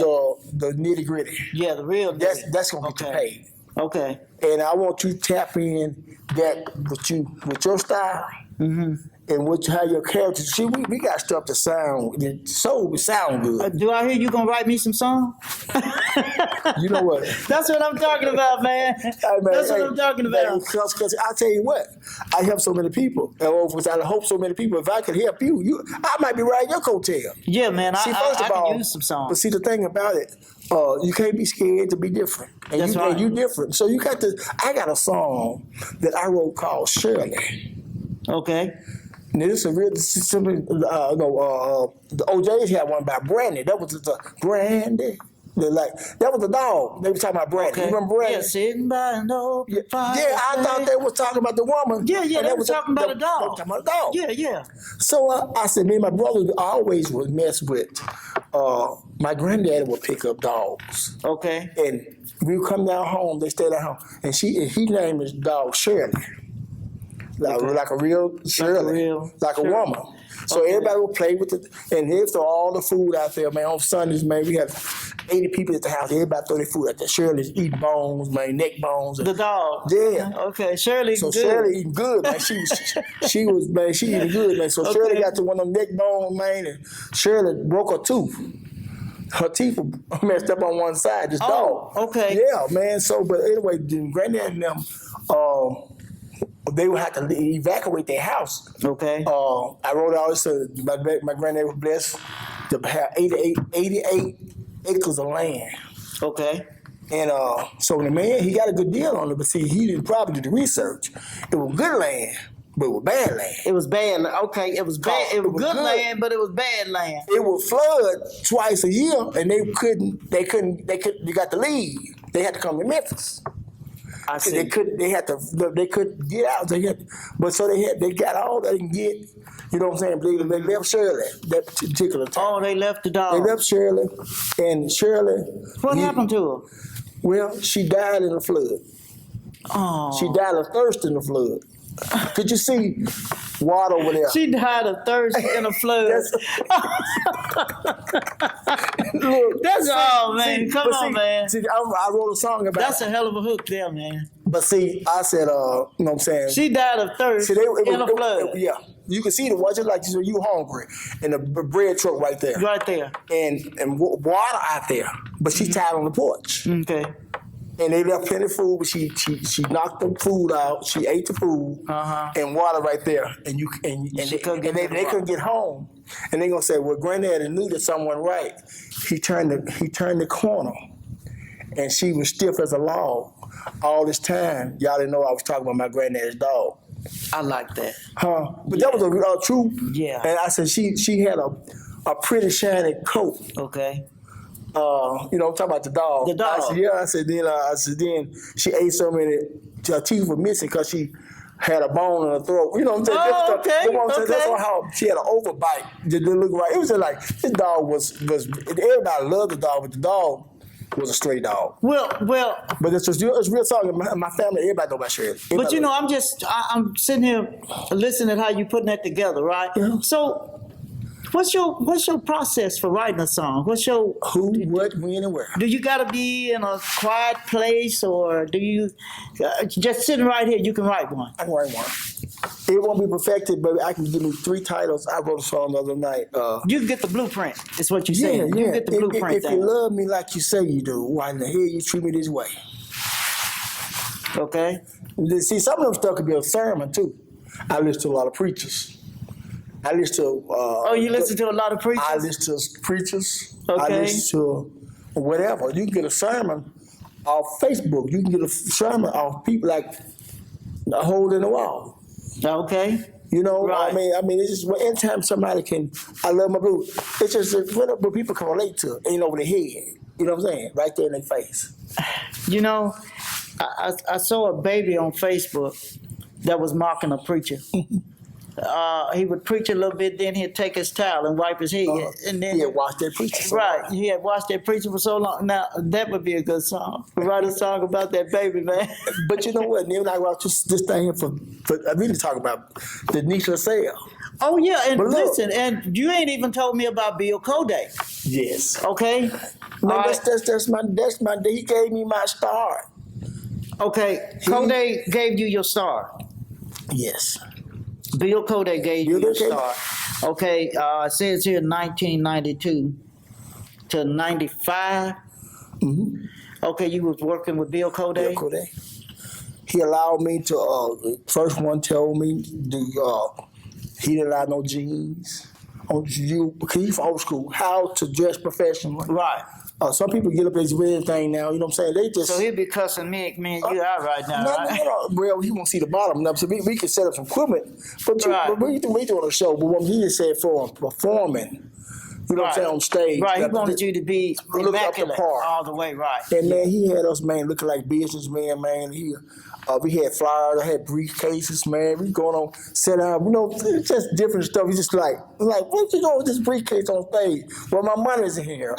The nitty gritty. Yeah, the real. That's gonna get you paid. Okay. And I want you to tap in that with your style. Mm-hmm. And how your characters. See, we got stuff to sound. We sound good. Do I hear you gonna write me some songs? You know what? That's what I'm talking about, man. Hey, man, that's what I'm talking about. Because I tell you what, I help so many people. And I hope so many people. If I could help you, I might be riding your coattail. Yeah, man. See, first of all, can use some songs. But see, the thing about it, you can't be scared to be different. And that's right. And you different. So you got to. I got a song that I wrote called Shirley. Okay. Now, this is a real the OJs had one about Brandy. That was the Brandy. That was the dog. They were talking about Brandy. Okay. You remember Brandy? Yeah, sitting by an open fire. Yeah, I thought they was talking about the woman. Yeah, they were talking about a dog. They were talking about a dog. Yeah. So I said, me and my brother always would mess with. My granddaddy would pick up dogs. Okay. And we would come down home. They stayed at home, and he named his dog Shirley. Like a real Shirley, like a woman. So everybody would play with it, and they'd throw all the food out there, man. On Sundays, man, we had 80 people at the house. Everybody throw their food out there. Shirley's eating bones, man, neck bones. The dog. Yeah. Okay, Shirley. So good. Shirley eating good, man. She eating good, man. So Shirley got to one of them neck bones, man, and Shirley broke her tooth. Her teeth were messed up on one side. This dog. Okay. Yeah, man. So, but anyway, Granddad and them. They would have to evacuate their house. Okay. I wrote all this. My granddad was blessed to have 88 acres of land. Okay. And so the man, he got a good deal on it, but see, he didn't probably do the research. It was good land, but it was bad land. It was bad. Okay, it was bad. It was good land, but it was bad land. It would flood twice a year, and they got to leave. They had to come to Memphis. I see. They couldn't get out. They got all they can get. You know what I'm saying? They left Shirley that particular time. Oh, they left the dog. They left Shirley, and Shirley. What happened to her? Well, she died in the flood. Oh. She died of thirst in the flood. Could you see water over there? She died of thirst in a flood. That's all, man. Come on, man. See, I wrote a song about That's a hell of a hook there, man. But see, I said, you know what I'm saying? She died of thirst in a flood. Yeah. You can see the water, like you hungry, and the bread truck right there. Right there. And water out there. But she tied on the porch. Okay. And they left plenty of food, but she knocked the food out. She ate the food and water right there, and they couldn't get home. And they gonna say, well, Granddaddy knew that someone right. He turned the corner, and she was stiff as a log all this time. Y'all didn't know I was talking about my granddaddy's dog. I like that. But that was a true. Yeah. And I said she had a pretty shiny coat. Okay. You know, I'm talking about the dog. The dog. I said, yeah. I said, then she ate so many, her teeth were missing because she had a bone in her throat. You know what I'm saying? That's how she had an overbite. Didn't look right. It was just like, this dog was everybody loved the dog, but the dog was a stray dog. Well. But it's a real song. In my family, everybody know about Shirley. But you know, I'm sitting here listening to how you putting that together, right? Yeah. So, what's your process for writing a song? What's your who, what, when, and where? Do you got to be in a quiet place, or do you just sitting right here? You can write one. I can write one. It won't be perfected, but I can give me 3 titles. I wrote a song the other night. You can get the blueprint. Is what you're saying. Yeah. You can get the blueprint. If you love me like you say you do, why in the hell you treat me this way? Okay. See, some of them stuff could be a sermon too. I listen to a lot of preachers. I listen to. You listen to a lot of preachers? I listen to preachers. Okay. I listen to whatever. You can get a sermon off Facebook. You can get a sermon off people like a hole in the wall. Okay. You know, right. I mean, it's just anytime somebody can. I love my blues. It's just whatever people can relate to. Ain't over their head. You know what I'm saying? Right there in their face. You know, I saw a baby on Facebook that was mocking a preacher. He would preach a little bit, then he'd take his towel and wipe his head, and then he had watched that preacher. So right, he had watched that preacher for so long. Now that would be a good song. Write a song about that baby, man. But you know what? Neil and I watched this thing here for I really talk about Denise LaSalle. Oh yeah, and But look, listen, and you ain't even told me about Bill Koday. yes, Okay, man, that's my he gave me my start. okay. Koday gave you your star. Yes. Bill Koday gave you Bill your Koday. star. Okay, it says here 1992 to 95. Mm-hmm. Okay, you was working with Bill Koday. Bill Koday. He allowed me to. First one told me he didn't allow no jeans. Because he's from old school. How to dress professionally. Right. Some people get up as red thing now. You know what I'm saying? They just. So he'll be cussing me and you out right now, right? No. Well, he won't see the bottom. So we can set up some equipment, but we doing a show. But what he just said for performing, you know what I'm saying, on stage. Right, he wanted you to be immaculate all the way, right. And man, he had us, man, looking like businessmen, man. We had flyers, I had briefcases, man. We going on, set up, just different stuff. He's just like, what you doing with this briefcase on stage? Well, my money's in here.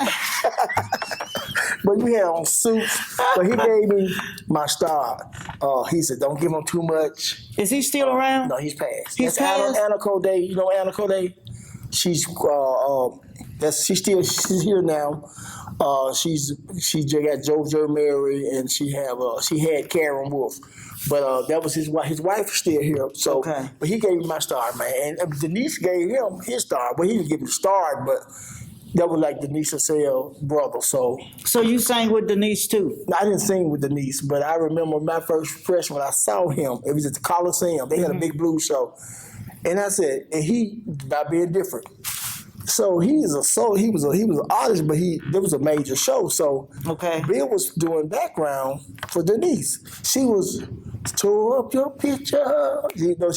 But we had on suits. But he gave me my star. He said, don't give him too much. Is he still around? No, he's passed. He's That's passed? Anna Koday. You know Anna Koday? She's here now. She got JoJo Mary, and she had Karen Wolf, but that was his wife still here. So, okay. But he gave me my star, man, and Denise gave him his star. But he didn't give him the star, but that was like Denise LaSalle brother. So you sang with Denise too? I didn't sing with Denise, but I remember my first impression when I saw him. It was at the Coliseum. They had a big blues show, and I said, and he by being different. So he was an artist, but there was a major show. So okay. Bill was doing background for Denise. She was tore up your picture. He was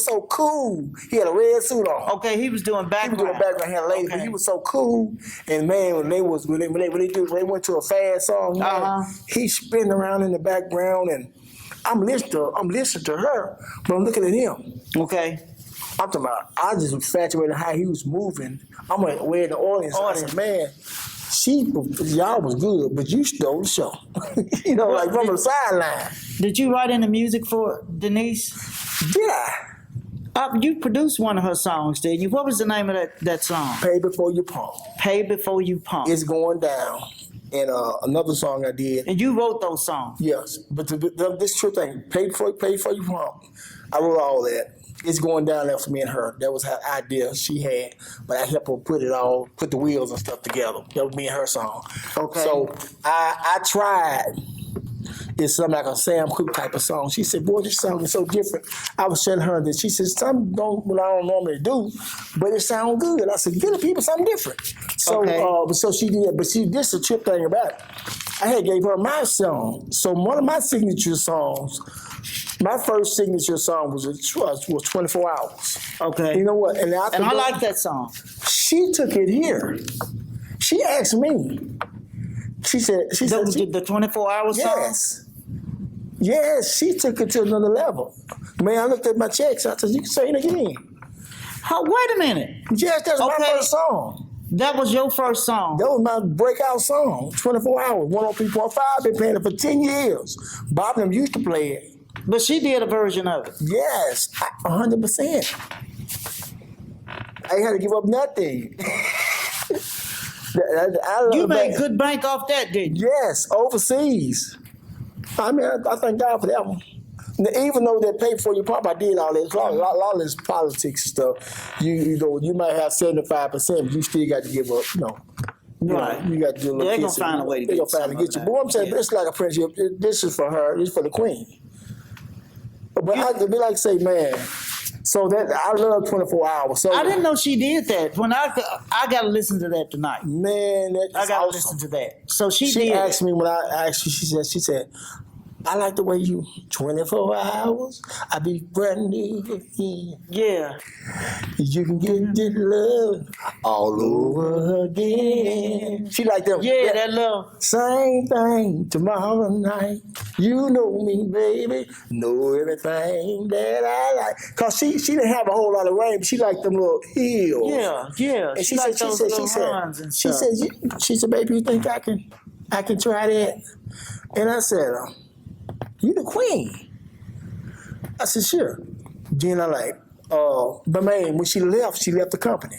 so cool. He had a red suit on. Okay, he was doing background. He was doing background. He had a lady, but he was so cool. And man, when they went to a fast song, man, he's spinning around in the background, and I'm listening to her, but I'm looking at him. Okay. I'm talking about, I just was infatuated how he was moving. I'm like, where the audience? I said, man, y'all was good, but you stole the show. Like from the sideline. Did you write any music for Denise? Yeah. You produced one of her songs, didn't you? What was the name of that song? Pay Before You Pump. Pay Before You Pump. It's Going Down. And another song I did. And you wrote those songs? Yes. But this true thing, Pay Before You Pump, I wrote all that. It's Going Down there for me and her. That was her idea she had, but I helped her put the wheels and stuff together. That was me and her song. Okay. So I tried. It's something like a Sam Cooke type of song. She said, boy, this song is so different. I was telling her that she said, something what I don't normally do, but it sounds good. I said, give the people something different. So so she did, but see, this is the trip thing about it. I had gave her my song. So one of my signature songs, my first signature song was 24 Hours. Okay. You know what? And I like that song. She took it here. She asked me. She said the 24 Hours song? Yes. Yes, she took it to another level. Man, I looked at my checks. I said, you can say it again. Wait a minute. Yes, that's my first song. That was your first song? That was my breakout song, 24 Hours, 103.5. Been playing it for 10 years. Bob and them used to play it. But she did a version of it. Yes, 100%. I ain't had to give up nothing. You made good bank off that, didn't you? Yes, overseas. I mean, I thank God for that one. Even though they pay for your pump, I did all this. A lot of this politics and stuff. You might have 75%, but you still got to give up. Right. You got to do a little. They're gonna find a way to get you. They're gonna find to get you. But what I'm saying, it's like a friendship. This is for her. This is for the queen. But I'd be like, say, man. So that I love 24 Hours. So I didn't know she did that. When I got to listen to that tonight. Man, I got to listen to that. So she did. Asked me when I asked her. She said, I like the way you 24 hours. I be brand new. Yeah. You can get this love all over again. She like them. Yeah, that little. Same thing tomorrow night. You know me, baby. Know everything that I like. Cause she didn't have a whole lot of range. But she liked them little hills. Yeah. And She liked those little runs and stuff. She said, baby, you think I can try that? And I said, you the queen. I said, sure. Then I like, but man, when she left the company.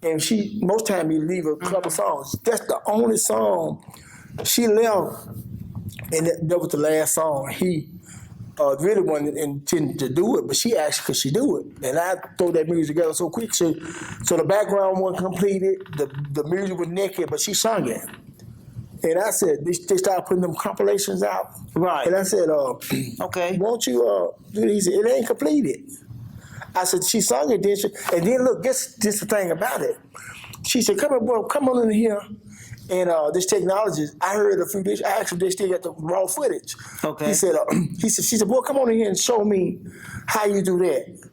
And most time you leave a couple songs. That's the only song she left. And that was the last song. He really wasn't intended to do it, but she asked could she do it. And I throw that music together so quick. So the background wasn't completed, the music was naked, but she sung it. And I said, they started putting them compilations out. Right. And I said, okay. Won't you do these? It ain't completed. I said, she sung it, didn't she? And then look, this the thing about it. She said, come on in here. And this technology, I heard a few days, I asked if they still got the raw footage. Okay. She said, boy, come on in here and show me how you do that.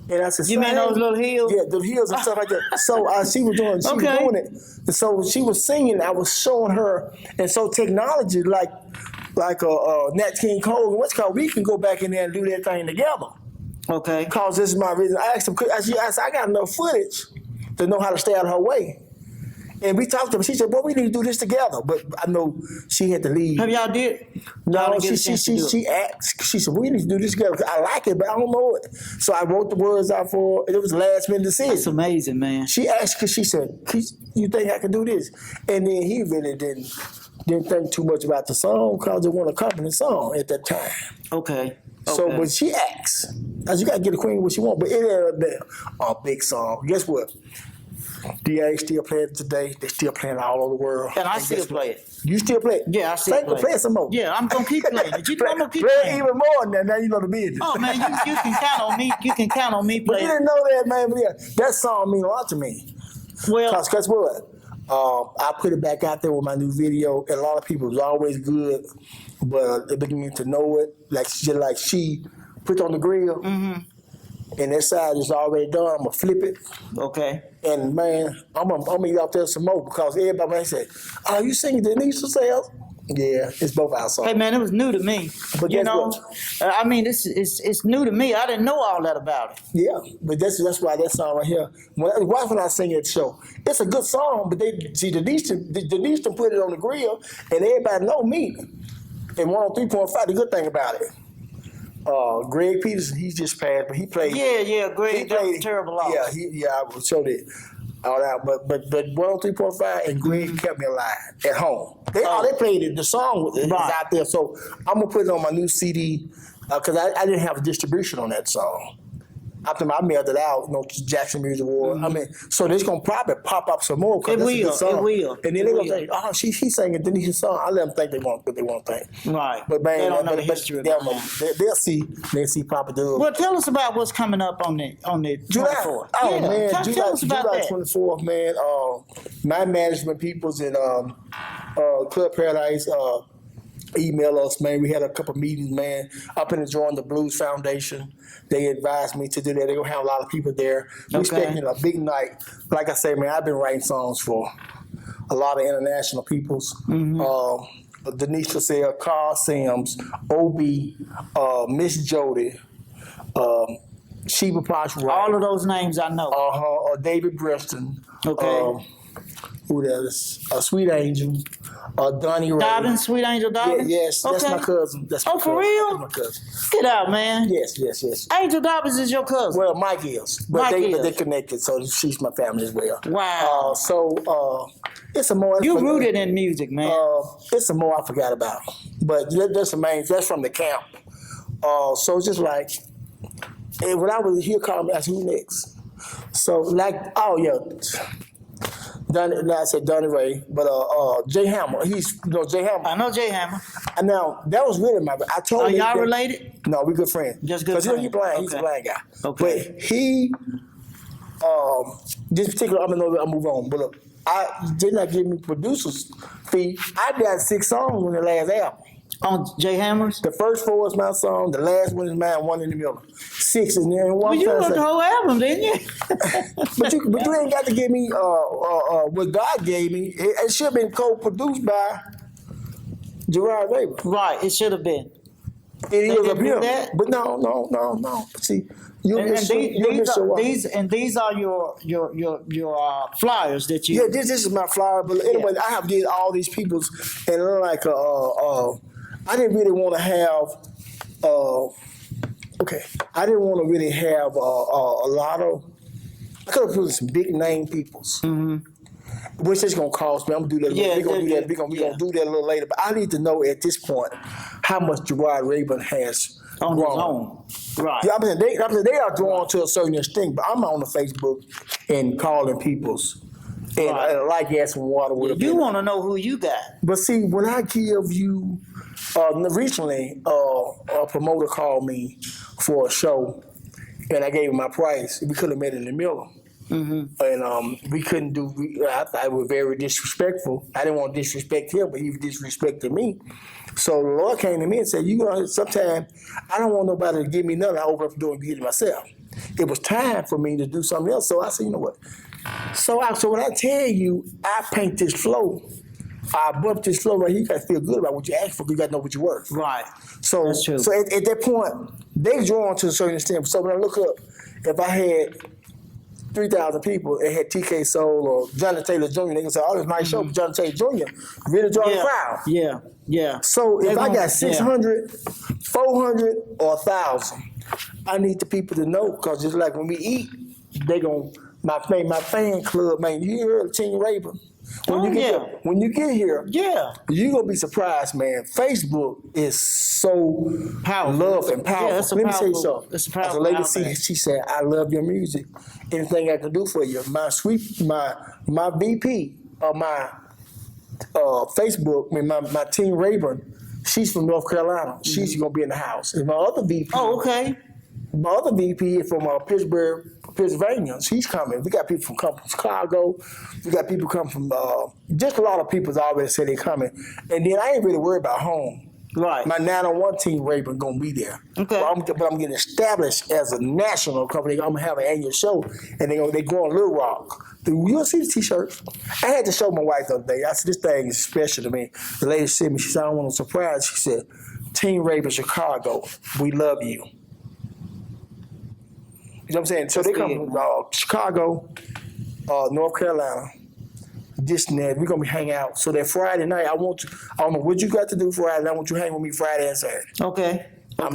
And I said, you mean those little heels? Yeah, the heels and stuff like that. So she was doing it. And so she was singing, I was showing her. And so technology, like Nat King Cole, what's called, we can go back in there and do that thing together. Okay. Because this is my reason. I asked him, I got enough footage to know how to stay out of her way. And we talked to her. She said, "Boy, we need to do this together." But I know she had to leave. Have y'all did? No, she asked. She said, "We need to do this together. I like it, but I don't know it." So I wrote the words out for her. It was a last minute decision. That's amazing, man. She asked because she said, "You think I can do this?" And then he really didn't think too much about the song because it wasn't a company song at that time. Okay. So, but she asked, "You got to get a queen what she want." But it ain't a big song. Guess what? DA still playing it today. They still playing it all over the world. And I still play it. You still play it? Yeah, I still play it. Some more. Yeah, I'm gonna keep playing it. You know I'm gonna keep play playing it even more than that. Now you know the business. Oh man, you can count on me. You can count on me But playing. you didn't know that, man. But yeah, that song mean a lot to me. Well, Cause guess what? I put it back out there with my new video, and a lot of people was always good, but they began to know it. Like she put on the grill. Mm-hmm. And that side is already done. I'm gonna flip it. Okay. And man, I'm gonna eat out there some more because everybody may say, "Oh, you singing Denise sales?" Yeah, it's both our songs. Hey man, it was new to me. But you know, I mean, it's new to me. I didn't know all that about it. Yeah, but that's why that song right here. When I sing at the show, it's a good song. But Denise put it on the grill, and everybody know me. And 103.5. The good thing about it. Greg Peterson, he just passed, but he played. Yeah, Greg, that was terrible loss. Yeah, I will show that all out. But 103.5 and Greg kept me alive at home. They played it. The song was out there, so I'm gonna put it on my new CD because I didn't have a distribution on that song. After I mailed it out, to Jackson Music Award. Mm-hmm. I mean, so it's gonna probably pop up some more. It will. And then they're gonna think, "Oh, she's singing Denise's song." I let them think what they want to think. Right. But man, they don't know the history of that. They'll see Papa Dub. Well, tell us about what's coming up on the 24th. Oh man, tell us about July that. 24th, man. My management peoples in Club Paradise. Email us, man. We had a couple meetings, man, up in the Join the Blues Foundation. They advised me to do that. They're going to have a lot of people there. We're expecting a big night. Like I say, man, I've been writing songs for a lot of international peoples. Mm-hmm. Denise Tracell, Carl Sims, O.B., Miss Jody, Sheba Posh Wright. All of those names I know. David Breston. Okay. Who that is? Sweet Angel. Donnie Ray. Dobbins, Sweet Angel Dobbins? Yeah, yes, that's my cousin. For real? That's my cousin. Get out, man. Yes. Angel Dobbins is your cousin? Well, Mike is. But they connected, so she's my family as well. Wow. It's some more. You rooted in music, man. It's some more I forgot about. But that's the main, that's from the camp. So it's just like, and when I was here, called me, I said, who next? So I said Donnie Ray, but Jay Hammer. Jay Hammer. I know Jay Hammer. And now that was really I told him. Are y'all related? No, we good friends. Just good friends. Because he's blind. He's a blind guy. Okay. But he, this particular, I'll move on. But look, I did not give me producer's fee. I got 6 songs on the last album. On Jay Hammers? The first 4 is my song. The last one is mine. 1 in the middle. 6 is there. Well, you wrote the whole album, didn't you? but you ain't got to give me what God gave me. It should have been co-produced by Gerod Rayborn. Right, it should have been. It is didn't up do here. that? But no. See, these are your flyers that you. Yeah, this is my flyer. But anyway, I have did all these people's, and like I didn't really want to have. I didn't want to really have a lot of. I could have put some big name peoples. Which is gonna cost me. I'm gonna do that. We're gonna do that. We're gonna do that a little later. But I need to know at this point how much Gerod Rayborn has on grown. his own. Right. Yeah, they are drawn to a certain extent, but I'm on the Facebook and calling people's and like asking water with You want to know who you got. But see, when I give you recently, a promoter called me for a show, and I gave him my price. We could have met in the middle. And we couldn't do. I thought it was very disrespectful. I didn't want to disrespect him, but he disrespected me. So the Lord came to me and said, "You know, sometimes I don't want nobody to give me nothing. I open up the door and get it myself." It was time for me to do something else. So I said, "You know what?" So when I tell you, I paint this flow. I bump this flow right here. You got to feel good about what you ask for. You got to know what you're worth. Right. So That's true. So at that point, they drawn to a certain extent. So when I look up, if I had 3,000 people, it had TK Soul or Johnny Taylor Jr. They can say, "Oh, it's a nice show," but Johnny Taylor Jr. really draw the crowd. Yeah. So if I got 600, 400, or 1,000, I need the people to know, because just like when we eat, they gon' my fan club, man. You heard Team Rayborn. When you get here, you're gonna be surprised, man. Facebook is so powerful, love and powerful. Yeah, Let me tell you something. It's a powerful. As a lady, she said, "I love your music. Anything I can do for you." My VP of my Facebook, I mean, my Team Rayborn, she's from North Carolina. She's gonna be in the house. And my other VP. Oh, okay. My other VP is from Pittsburgh, Pennsylvania. She's coming. We got people come from Chicago. We got people come from just a lot of people's already said they're coming. And then I ain't really worried about home. Right. My 901 Team Rayborn gonna be there. Okay. But I'm getting established as a national company. I'm gonna have an annual show, and they go on Little Rock. You'll see the T-shirts. I had to show my wife the other day. I said, "This thing is special to me." The lady said to me, she said, "I don't want no surprise." She said, "Team Rayborn Chicago, we love you." You know what I'm saying? So they come from Chicago, North Carolina, this and that. We're going to be hanging out. So that Friday night, I don't know what you got to do Friday. I want you to hang with me Friday and Saturday. Okay. We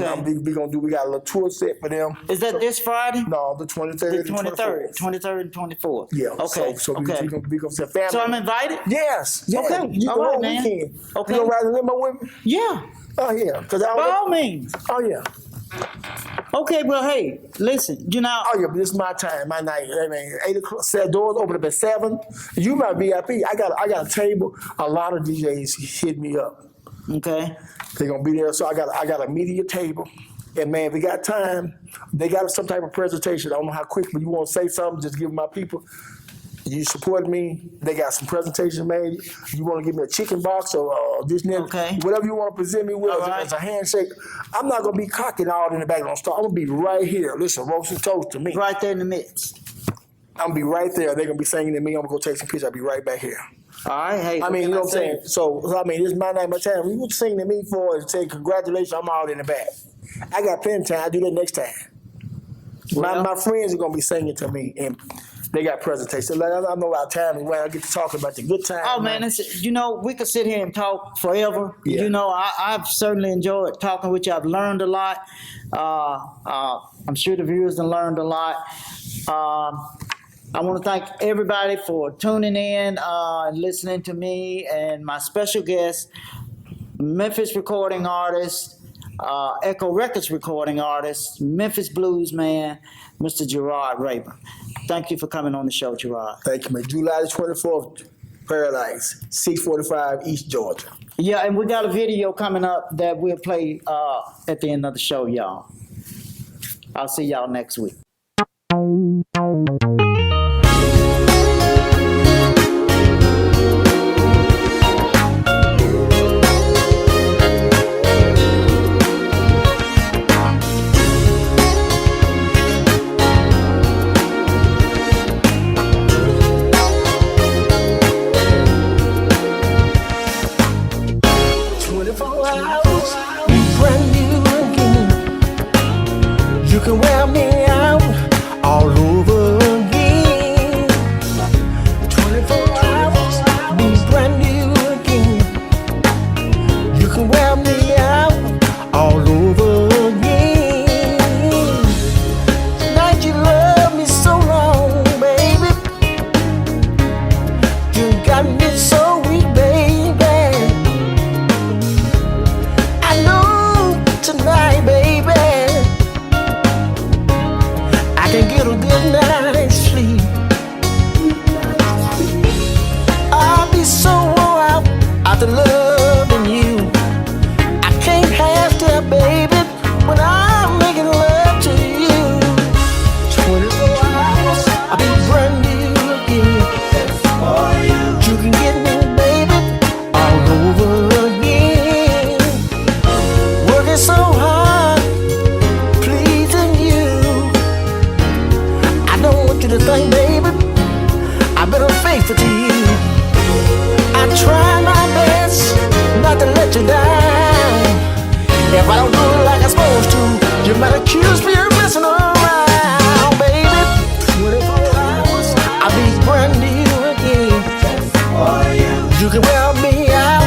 got a little tour set for them. Is that this Friday? No, the 23rd. The 23rd and 24th. Yeah. Okay. So we're going to say family. So I'm invited? Yes. Okay. You all right, man. Weekend. Okay. You going to ride the limo with me? Yeah. Oh, yeah. By all means. Oh, yeah. Okay, well, hey, listen, Oh, yeah, but this is my time, my night. I mean, 8 o'clock, doors open up at 7. You my VIP. I got a table. A lot of DJs hit me up. Okay. They're going to be there. So I got a media table. And, man, if we got time, they got some type of presentation. I don't know how quick, but you want to say something, just give my people. You support me. They got some presentation made. You want to give me a chicken box or this and that. Okay. Whatever you want to present me with as a handshake. I'm not going to be cocking all in the back. I'm going to be right here. Listen, roasting toast to me. Right there in the midst. I'm going to be right there. They're going to be singing to me. I'm going to go take some pictures. I'll be right back here. All right. Hey, I mean, you know what I'm saying? So, I mean, this is my night, my time. You sing to me for and say congratulations, I'm all in the back. I got plenty of time. I'll do that next time. Well, my friends are going to be singing to me. And they got presentations. I know our time is when I get to talk about the good time. Oh, man, we could sit here and talk forever. Yeah. I've certainly enjoyed talking with you. I've learned a lot. I'm sure the viewers have learned a lot. I want to thank everybody for tuning in and listening to me and my special guest, Memphis recording artist, Ekco Records recording artist, Memphis bluesman, Mr. Gerod Rayborn. Thank you for coming on the show, Gerod. Thank you, man. July the 24th, Paradise, 645 East Georgia. Yeah, and we got a video coming up that we'll play at the end of the show, y'all. I'll see y'all next week. be brand new again. You can wear me out all over again. 24 hours, be brand new again. You can wear me out all over again. Tonight you love me so long, baby. You got me so weak, baby. I know tonight, baby, I can get a good night's sleep. I'll be so worn out after loving you. I can't have that, baby, when I'm making love to you. 24 hours, I'll be brand new again. You can get me, baby, all over again. Working so hard, pleasing you. I don't want you to think, baby, I've been unfaithful to you. I try my best not to let you down. If I don't do it like I'm supposed to, you might accuse me of messing around, baby. 24 hours, I'll be brand new again. You can wear me out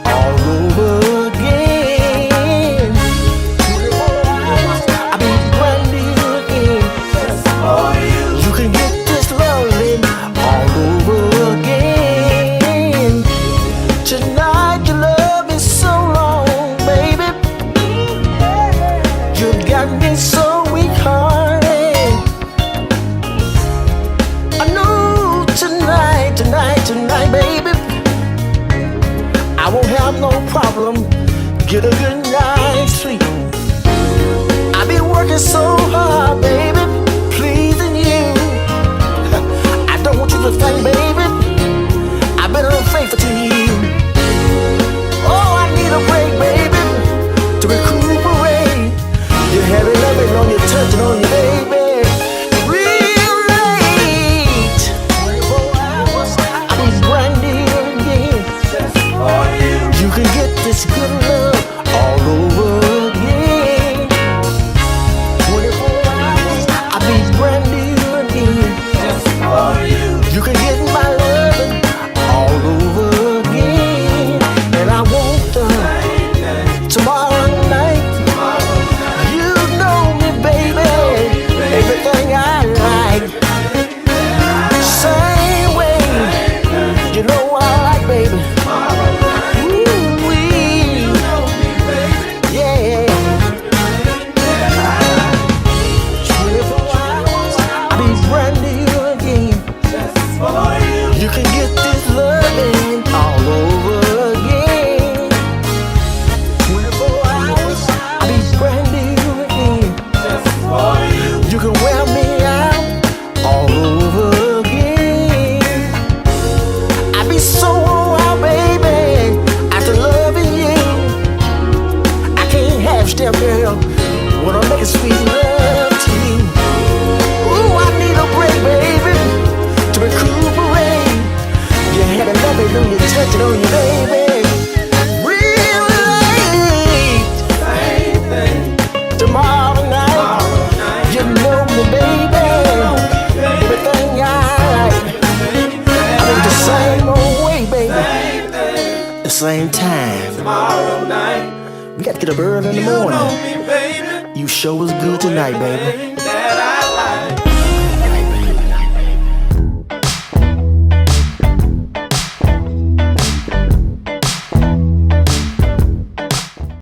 all over again. 24 hours, I'll be brand new again. You can get this loving all over again. Tonight your love is so long, baby. You got me so weak-hearted. I know tonight, baby, I won't have no problem. Get a good night's sleep. I've been working so hard, baby, pleasing you. I don't want you to think, baby, I've been unfaithful to you. Oh, I need a break, baby, to recuperate. You're heavy loving on your touching on your baby. Real late. 24 hours, I'll be brand new again. You can get this good love all over again. 24 hours, I'll be brand new again. You can get my loving all over again. And I want tomorrow night. You know me, baby, everything I like. Same way, you know what I like, baby. Ooh-wee. Yeah. 24 hours, I'll be brand new again. You can get this loving all over again. 24 hours, I'll be brand new again. You can wear me out all over again. I'll be so worn out, baby, after loving you. I can't half step, girl, when I'm making sweet love to you. Ooh, I need a break, baby, to recuperate. You had a loving on your touching on your baby. Real late. Tomorrow night, you know me, baby. Everything I like. I think the same old way, baby. The same time. We got to get up early in the morning. You sure was good tonight, baby.